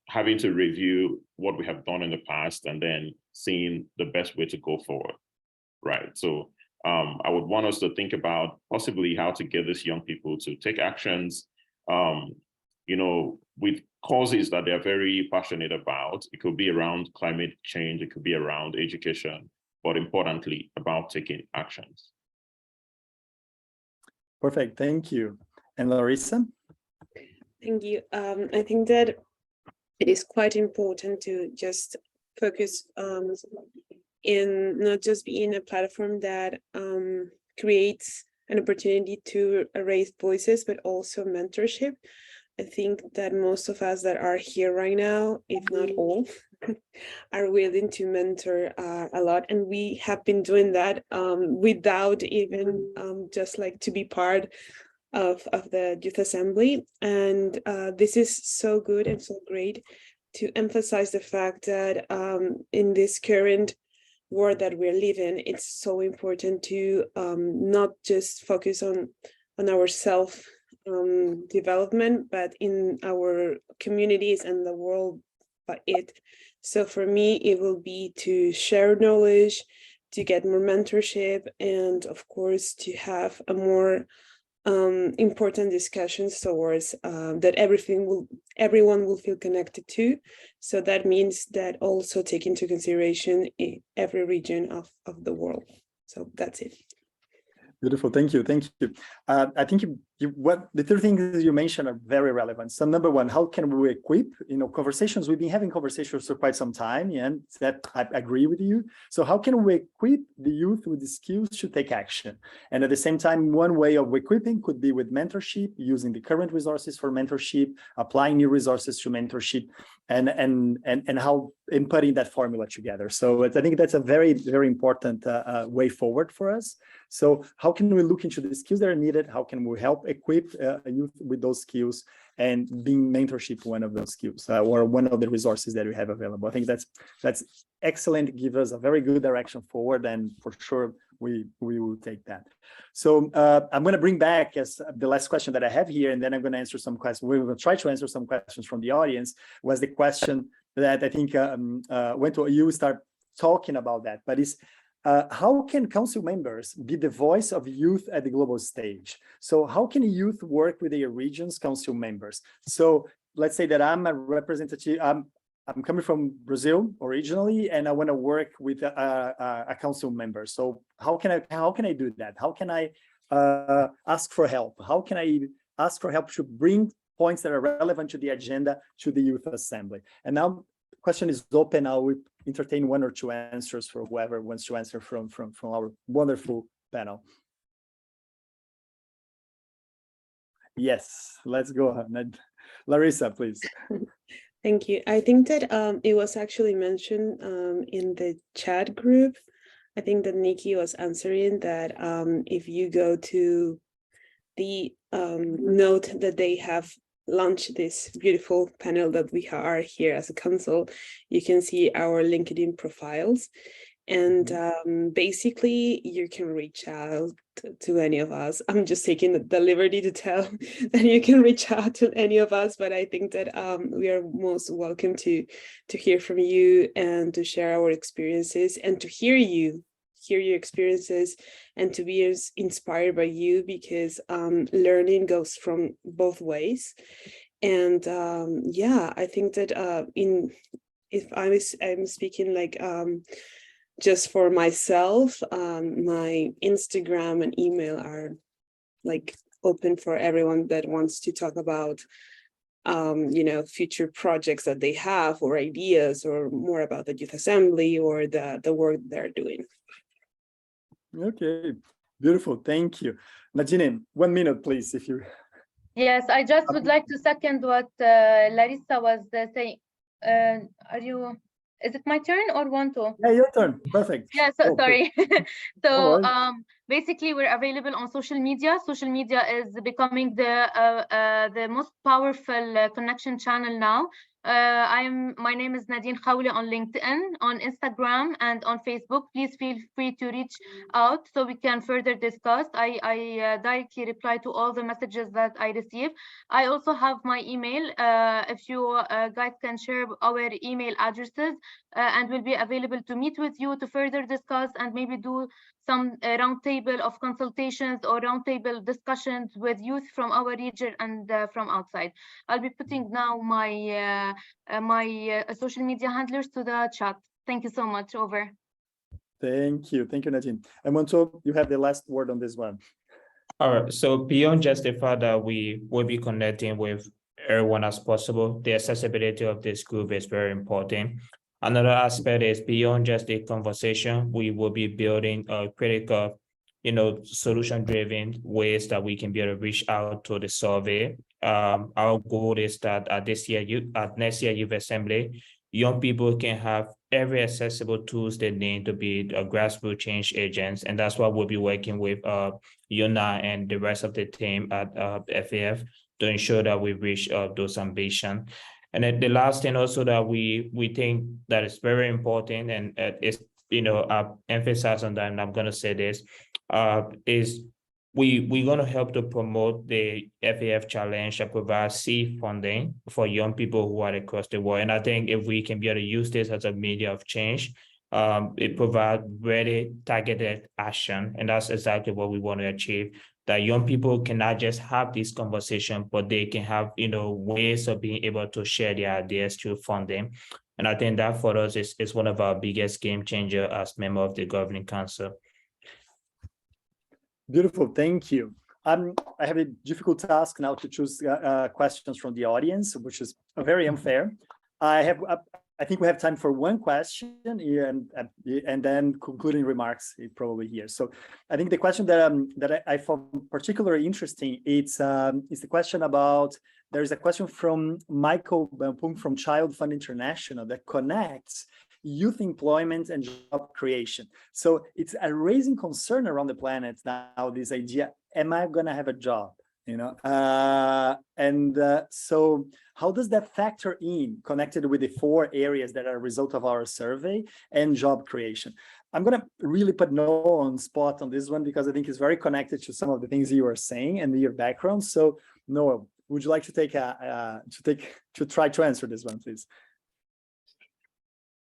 having to review what we have done in the past and then seeing the best way to go forward, right? So I would want us to think about possibly how to get these young people to take actions, with causes that they're very passionate about. It could be around climate change, it could be around education, but importantly, about taking actions. Perfect, thank you. And Larissa? Thank you. I think that it is quite important to just focus in not just being a platform that creates an opportunity to raise voices, but also mentorship. I think that most of us that are here right now, if not all, are willing to mentor a lot. And we have been doing that without even just like to be part of the Youth Assembly. And this is so good and so great to emphasize the fact that in this current world that we're living, it's so important to not just focus on our self development, but in our communities and the world by it. So for me, it will be to share knowledge, to get more mentorship, and of course, to have a more important discussions towards that everyone will feel connected to. So that means that also take into consideration every region of the world. So that's it. Beautiful, thank you, thank you. I think what the three things you mentioned are very relevant. So number one, how can we equip? Conversations, we've been having conversations for quite some time, and that I agree with you. So how can we equip the youth with the skills to take action? And at the same time, one way of equipping could be with mentorship, using the current resources for mentorship, applying new resources to mentorship, and how and putting that formula together. So I think that's a very, very important way forward for us. So how can we look into the skills that are needed? How can we help equip youth with those skills, and being mentorship one of those skills or one of the resources that we have available? I think that's excellent. Give us a very good direction forward, and for sure we will take that. So I'm going to bring back as the last question that I have here, and then I'm going to answer some questions. We're going to try to answer some questions from the audience. Was the question that I think when you start talking about that, but it's how can council members be the voice of youth at the global stage? So how can youth work with their region's council members? So let's say that I'm a representative, I'm coming from Brazil originally, and I want to work with a council member. So how can I do that? How can I ask for help? How can I ask for help to bring points that are relevant to the agenda to the Youth Assembly? And now the question is open. I will entertain one or two answers for whoever wants to answer from our wonderful panel. Yes, let's go ahead. Larissa, please. Thank you. I think that it was actually mentioned in the chat group. I think that Nikki was answering that if you go to the note that they have launched this beautiful panel that we are here as a council, you can see our LinkedIn profiles. And basically you can reach out to any of us. I'm just taking the liberty to tell that you can reach out to any of us, but I think that we are most welcome to hear from you and to share our experiences and to hear your experiences and to be inspired by you, because learning goes from both ways. And yeah, I think that if I'm speaking like just for myself, my Instagram and email are like open for everyone that wants to talk about future projects that they have, or ideas, or more about the Youth Assembly or the work they're doing. Okay, beautiful, thank you. Nadine, 1 minute, please, if you. Yes, I just would like to second what Larissa was saying. Is it my turn or want to? Yeah, your turn. Perfect. Yeah, so, sorry. No so basically, we're available on social media. Social media is becoming the most powerful connection channel now. My name is Nadine Khawle on LinkedIn, on Instagram, and on Facebook. Please feel free to reach out so we can further discuss. I directly reply to all the messages that I receive. I also have my email. If you guys can share our email addresses, and we'll be available to meet with you to further discuss and maybe do some roundtable of consultations or roundtable discussions with youth from our region and from outside. I'll be putting now my social media handlers to the chat. Thank you so much. Over. Thank you, Nadine. And Monto, you have the last word on this one. All right, so beyond just the fact that we will be connecting with everyone as possible, the accessibility of this group is very important. Another aspect is beyond just the conversation, we will be building a critical, solution-driven ways that we can be able to reach out to the survey. Our goal is that at next year Youth Assembly, young people can have every accessible tools they need to be grassroots change agents, and that's what we'll be working with Yuna and the rest of the team at FAF to ensure that we reach those ambitions. And then the last thing also that we think that is very important, and is I emphasize on that, and I'm going to say this, is we're going to help to promote the FAF challenge that provides seed funding for young people who are across the world. And I think if we can be able to use this as a media of change, it provides very targeted action, and that's exactly what we want to achieve. that young people cannot just have this conversation, but they can have, ways of being able to share their ideas through funding. And I think that for us is one of our biggest game changer as member of the governing council. Beautiful, thank you. I have a difficult task now to choose questions from the audience, which is very unfair. I think we have time for one question here, and then concluding remarks probably here. So I think the question that I found particularly interesting, it's the question about, there is a question from Michael Pung from Child Fund International that connects youth employment and job creation. So it's a raising concern around the planet now, this idea, am I gonna have a job? So how does that factor in, connected with the 4 areas that are a result of our survey and job creation? I'm going to really put Noah on spot on this one because I think it's very connected to some of the things you are saying and your background. So Noah, would you like to try to answer this one, please?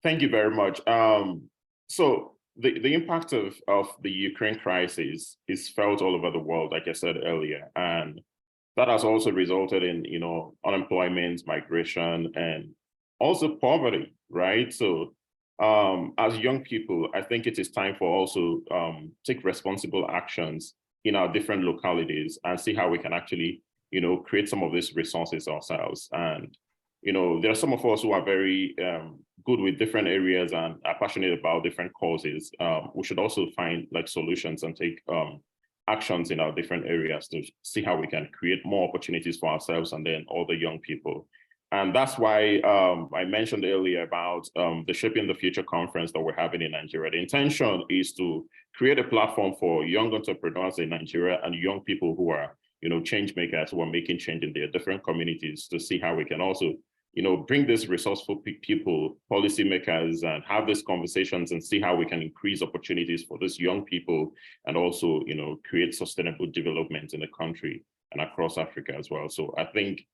Thank you very much. So the impact of the Ukraine crisis is felt all over the world, like I said earlier, and that has also resulted in unemployment, migration, and also poverty, right? So as young people, I think it is time for also take responsible actions in our different localities and see how we can actually create some of these resources ourselves. And there are some of us who are very good with different areas and are passionate about different causes. We should also find solutions and take actions in our different areas to see how we can create more opportunities for ourselves and then all the young people. And that's why I mentioned earlier about the Shaping the Future conference that we're having in Nigeria. The intention is to create a platform for young entrepreneurs in Nigeria and young people who are change makers who are making change in their different communities, to see how we can also bring these resourceful people, policymakers, and have these conversations and see how we can increase opportunities for these young people and also, create sustainable development in the country and across Africa as well. So I think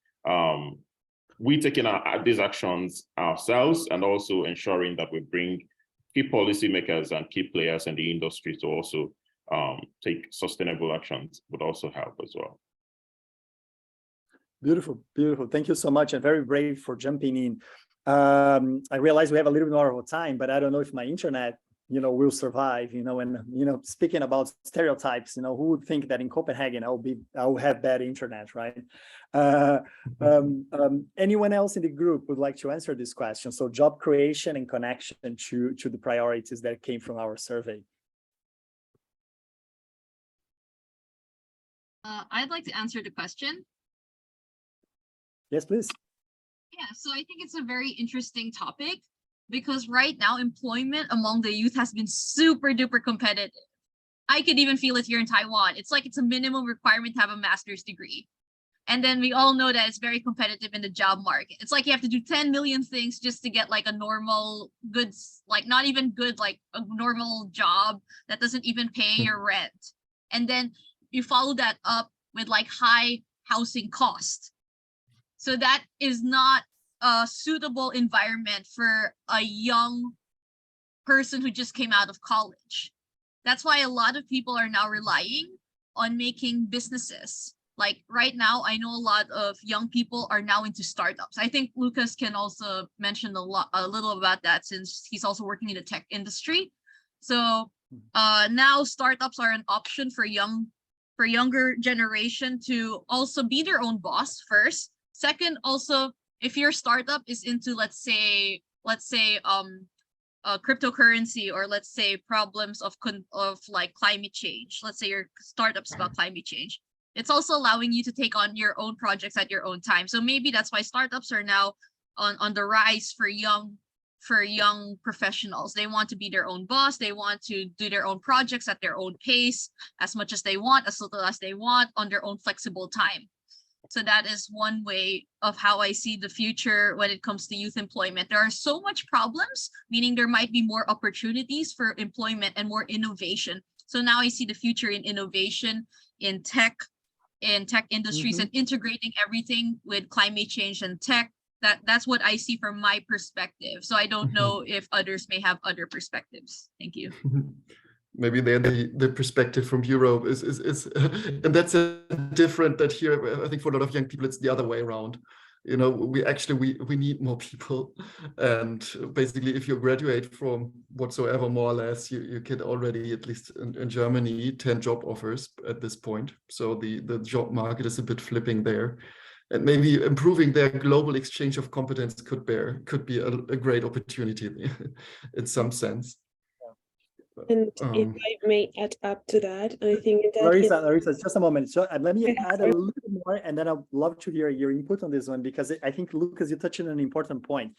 we taking these actions ourselves and also ensuring that we bring key policymakers and key players in the industry to also take sustainable actions would also help as well. Beautiful, beautiful. Thank you so much, and very brave for jumping in. I realize we have a little bit more of time, but I don't know if my internet, will survive. And speaking about stereotypes, who would think that in Copenhagen I will have bad internet, right? Anyone else in the group would like to answer this question? So job creation and connection to the priorities that came from our survey. I'd like to answer the question. Yes, please. Yeah, so I think it's a very interesting topic because right now employment among the youth has been super duper competitive. I could even feel it here in Taiwan. It's like it's a minimum requirement to have a master's degree. And then we all know that it's very competitive in the job market. It's like you have to do 10 million things just to get a normal, good, not even good, a normal job that doesn't even pay your rent. And then you follow that up with high housing cost. So that is not a suitable environment for a young person who just came out of college. That's why a lot of people are now relying on making businesses. Right now, I know a lot of young people are now into startups. I think Lucas can also mention a little about that since he's also working in the tech industry. So now startups are an option for younger generation to also be their own boss first. Second, also, if your startup is into, let's say, cryptocurrency, or let's say problems of climate change. Let's say your startup's about climate change. It's also allowing you to take on your own projects at your own time. So maybe that's why startups are now on the rise for young professionals. They want to be their own boss. They want to do their own projects at their own pace, as much as they want, as little as they want, on their own flexible time. So that is one way of how I see the future when it comes to youth employment. There are so much problems, meaning there might be more opportunities for employment and more innovation. So now I see the future in innovation, in tech industries, and integrating everything with climate change and tech. That's what I see from my perspective. So I don't know if others may have other perspectives. Thank you. maybe then the perspective from Europe is and that's different that here. I think for a lot of young people, it's the other way around. You know, we need more people, and basically, if you graduate from whatsoever, more or less, you get already, at least in Germany, 10 job offers at this point. So the job market is a bit flipping there, and maybe improving their global exchange of competence could be a great opportunity in some sense. And if I may add up to that, I think that Larissa, just a moment. So let me add a sorry. little bit more, and then I'd love to hear your input on this one, because I think, Lucas, you touched on an important point.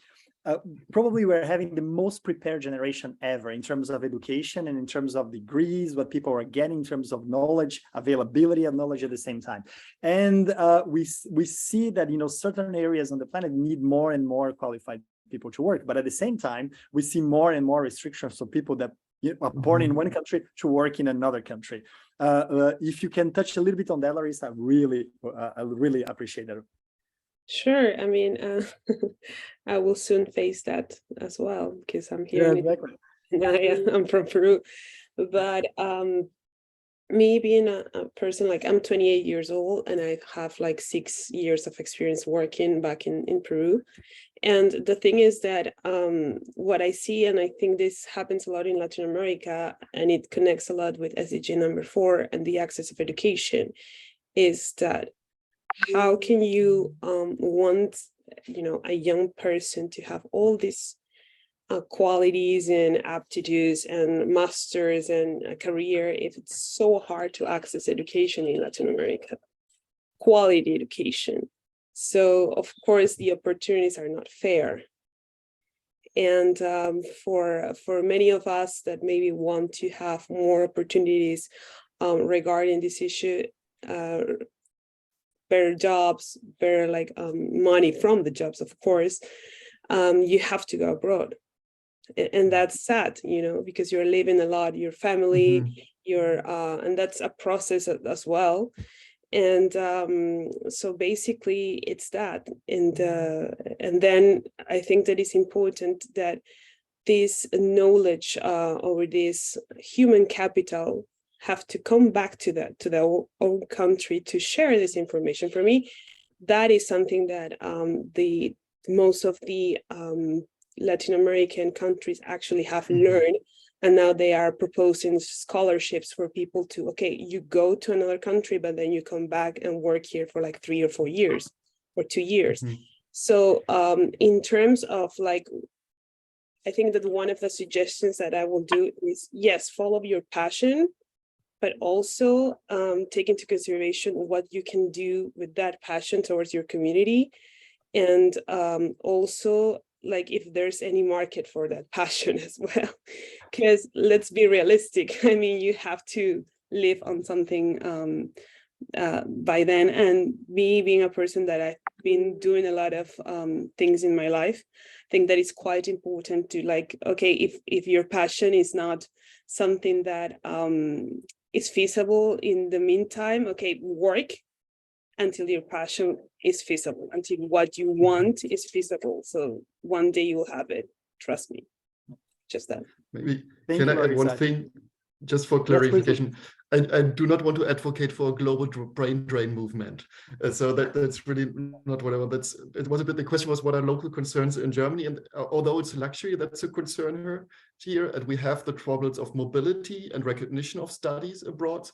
Probably we're having the most prepared generation ever in terms of education and in terms of degrees, what people are getting in terms of knowledge, availability of knowledge at the same time. And we see that, you know, certain areas on the planet need more and more qualified people to work. But at the same time, we see more and more restrictions for people that are born in one country to work in another country. If you can touch a little bit on that, Larissa, I really appreciate that. Sure. I mean, I will soon face that as well, because I'm here. Yeah, exactly. I'm from Peru, but me being a person, like, I'm 28 years old and I have like 6 years of experience working back in Peru. And the thing is that what I see, and I think this happens a lot in Latin America, and it connects a lot with SDG number 4 and the access of education, is that how can you want, you know, a young person to have all these qualities and aptitudes and masters and a career if it's so hard to access education in Latin America, quality education? So of course the opportunities are not fair. And for many of us that maybe want to have more opportunities regarding this issue, better jobs, better like money from the jobs, of course, you have to go abroad. And that's sad, you know, because you're living a lot, your family, and that's a process as well. And so basically it's that. And then I think that it's important that this knowledge or this human capital have to come back to their own country to share this information. For me, that is something that most of the Latin American countries actually have learned. And now they are proposing scholarships for people to, okay, you go to another country, but then you come back and work here for like 3 or 4 years or 2 years. So in terms of like, I think that one of the suggestions that I will do is, yes, follow your passion, but also take into consideration what you can do with that passion towards your community. And also, like, if there's any market for that passion as well, because let's be realistic. I mean, you have to live on something by then. And me being a person that I've been doing a lot of things in my life, I think that it's quite important to, like, okay, if your passion is not something that is feasible in the meantime, okay, work until your passion is feasible, until what you want is feasible. So one day you will have it, trust me. Just that. Maybe can I add one thing just for clarification? Yes, I do not want to advocate for a global brain drain movement. So that's really not whatever. It was a bit, the question was, what are local concerns in Germany? And although it's a luxury, that's a concern here. And we have the problems of mobility and recognition of studies abroad.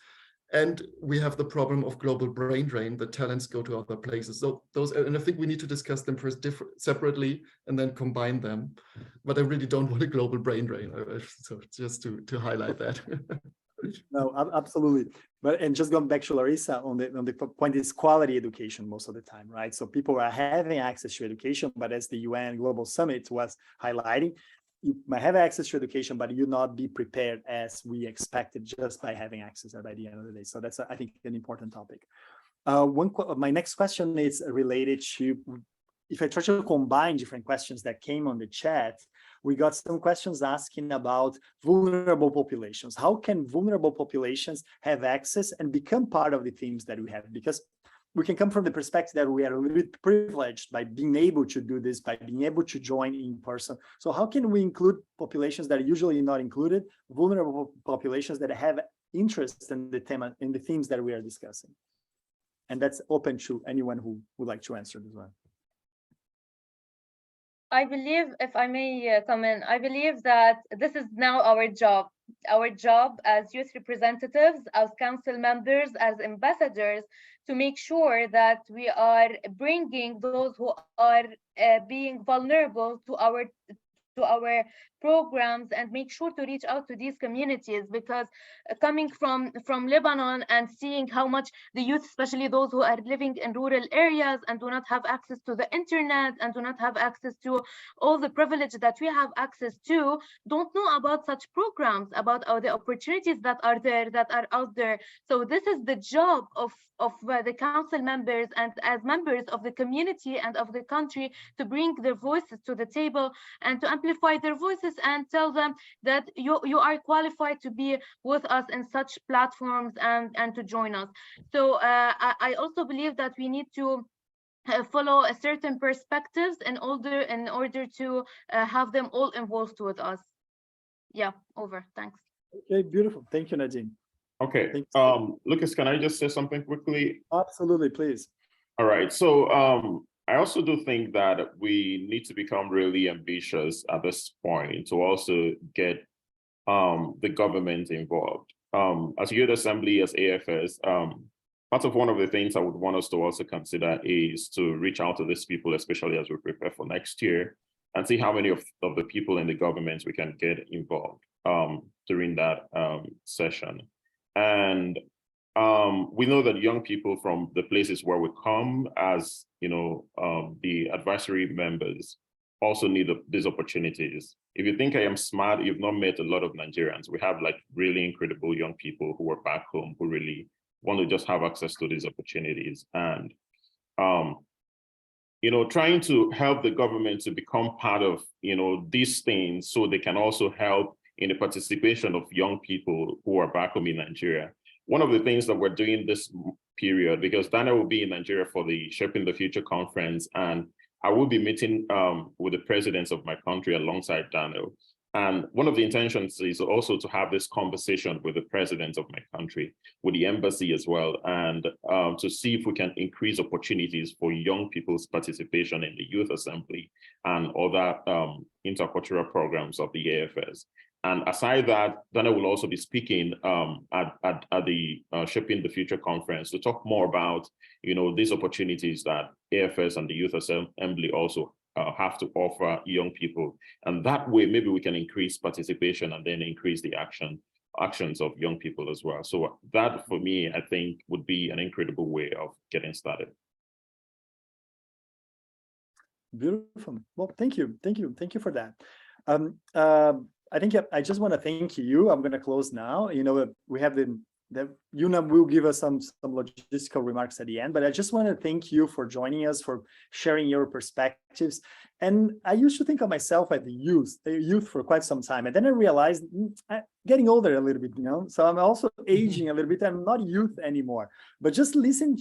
And we have the problem of global brain drain, the talents go to other places. So those, and I think we need to discuss them first separately and then combine them. But I really don't want a global brain drain. So just to highlight that. No, absolutely. And just going back to Larissa on the point is quality education most of the time, right? So people are having access to education, but as the UN Global Summit was highlighting, you might have access to education, but you not be prepared as we expected just by having access by the end of the day. So that's, I think, an important topic. My next question is related to, if I try to combine different questions that came on the chat, we got some questions asking about vulnerable populations. How can vulnerable populations have access and become part of the themes that we have? Because we can come from the perspective that we are a little bit privileged by being able to do this, by being able to join in person. So how can we include populations that are usually not included, vulnerable populations that have interest in the theme, in the themes that we are discussing? And that's open to anyone who would like to answer this one. I believe, if I may come in, I believe that this is now our job as youth representatives, as council members, as ambassadors, to make sure that we are bringing those who are being vulnerable to our programs, and make sure to reach out to these communities, because coming from Lebanon and seeing how much the youth, especially those who are living in rural areas and do not have access to the internet and do not have access to all the privilege that we have access to, don't know about such programs, about the opportunities that are there, that are out there. So this is the job of the council members and as members of the community and of the country, to bring their voices to the table and to amplify their voices and tell them that you are qualified to be with us in such platforms and to join us. So I also believe that we need to follow a certain perspectives in order to have them all involved with us. Yeah, over. Thanks. Okay, beautiful. Thank you, Nadine. Okay, Lucas, can I just say something quickly? Absolutely, please. All right, so I also do think that we need to become really ambitious at this point to also get the government involved. As Youth Assembly, as AFS, part of one of the things I would want us to also consider is to reach out to these people, especially as we prepare for next year, and see how many of the people in the government we can get involved during that session. And we know that young people from the places where we come, as you know, the advisory members, also need these opportunities. If you think I am smart, you've not met a lot of Nigerians. We have like really incredible young people who are back home who really want to just have access to these opportunities. And you know, trying to help the government to become part of, you know, these things so they can also help in the participation of young people who are back home in Nigeria. One of the things that we're doing this period, because Dana will be in Nigeria for the Shaping the Future conference, and I will be meeting with the presidents of my country alongside Daniel. And one of the intentions is also to have this conversation with the president of my country, with the embassy as well, and to see if we can increase opportunities for young people's participation in the Youth Assembly and other intercultural programs of the AFS. And aside that, Dana will also be speaking at the Shaping the Future conference to talk more about, you know, these opportunities that AFS and the Youth Assembly also have to offer young people. And that way, maybe we can increase participation and then increase the actions of young people as well. So that, for me, I think would be an incredible way of getting started. Beautiful. Well, thank you for that. I think I just want to thank you. I'm going to close now. You know, we have Yuna will give us some logistical remarks at the end, but I just want to thank you for joining us, for sharing your perspectives. And I used to think of myself as a youth for quite some time. And then I realized I'm getting older a little bit, you know, so I'm also aging a little bit. I'm not youth anymore, but just listening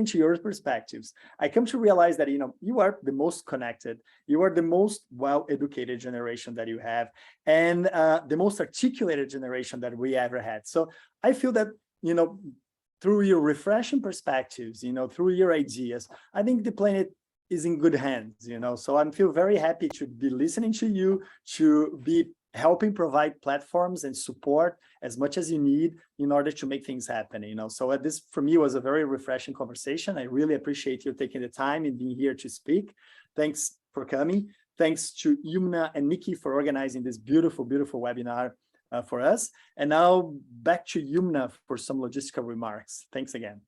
to your perspectives, I come to realize that, you know, you are the most connected, you are the most well-educated generation that you have, and the most articulated generation that we ever had. So I feel that, you know, through your refreshing perspectives, you know, through your ideas, I think the planet is in good hands, you know. So I feel very happy to be listening to you, to be helping provide platforms and support as much as you need in order to make things happen, you know. So this, for me, was a very refreshing conversation. I really appreciate you taking the time and being here to speak. Thanks for coming. Thanks to Yumna and Nikki for organizing this beautiful, beautiful webinar for us. And now back to Yumna for some logistical remarks. Thanks again.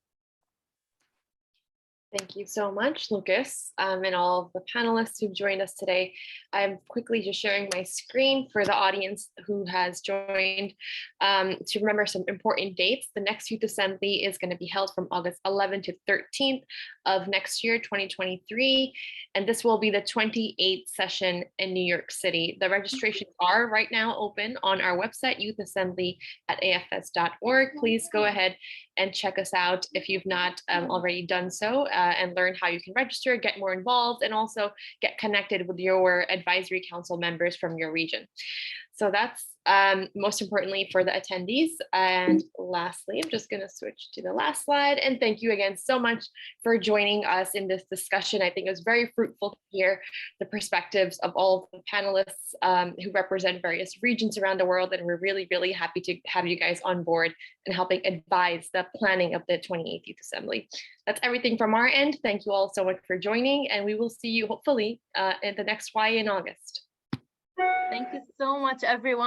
Thank you so much, Lucas, and all of the panelists who've joined us today. I'm quickly just sharing my screen for the audience who has joined to remember some important dates. The next Youth Assembly is going to be held from August 11th to 13th of next year, 2023, and this will be the 28th session in New York City. The registrations are right now open on our website, youthassembly@afs.org. Please go ahead and check us out if you've not already done so, and learn how you can register, get more involved, and also get connected with your advisory council members from your region. So that's most importantly for the attendees. And lastly, I'm just going to switch to the last slide. And thank you again so much for joining us in this discussion. I think it was very fruitful to hear the perspectives of all of the panelists who represent various regions around the world. And we're really, really happy to have you guys on board and helping advise the planning of the 28th Youth Assembly. That's everything from our end. Thank you all so much for joining, and we will see you hopefully at the next Y in August. Thank you so much, everyone.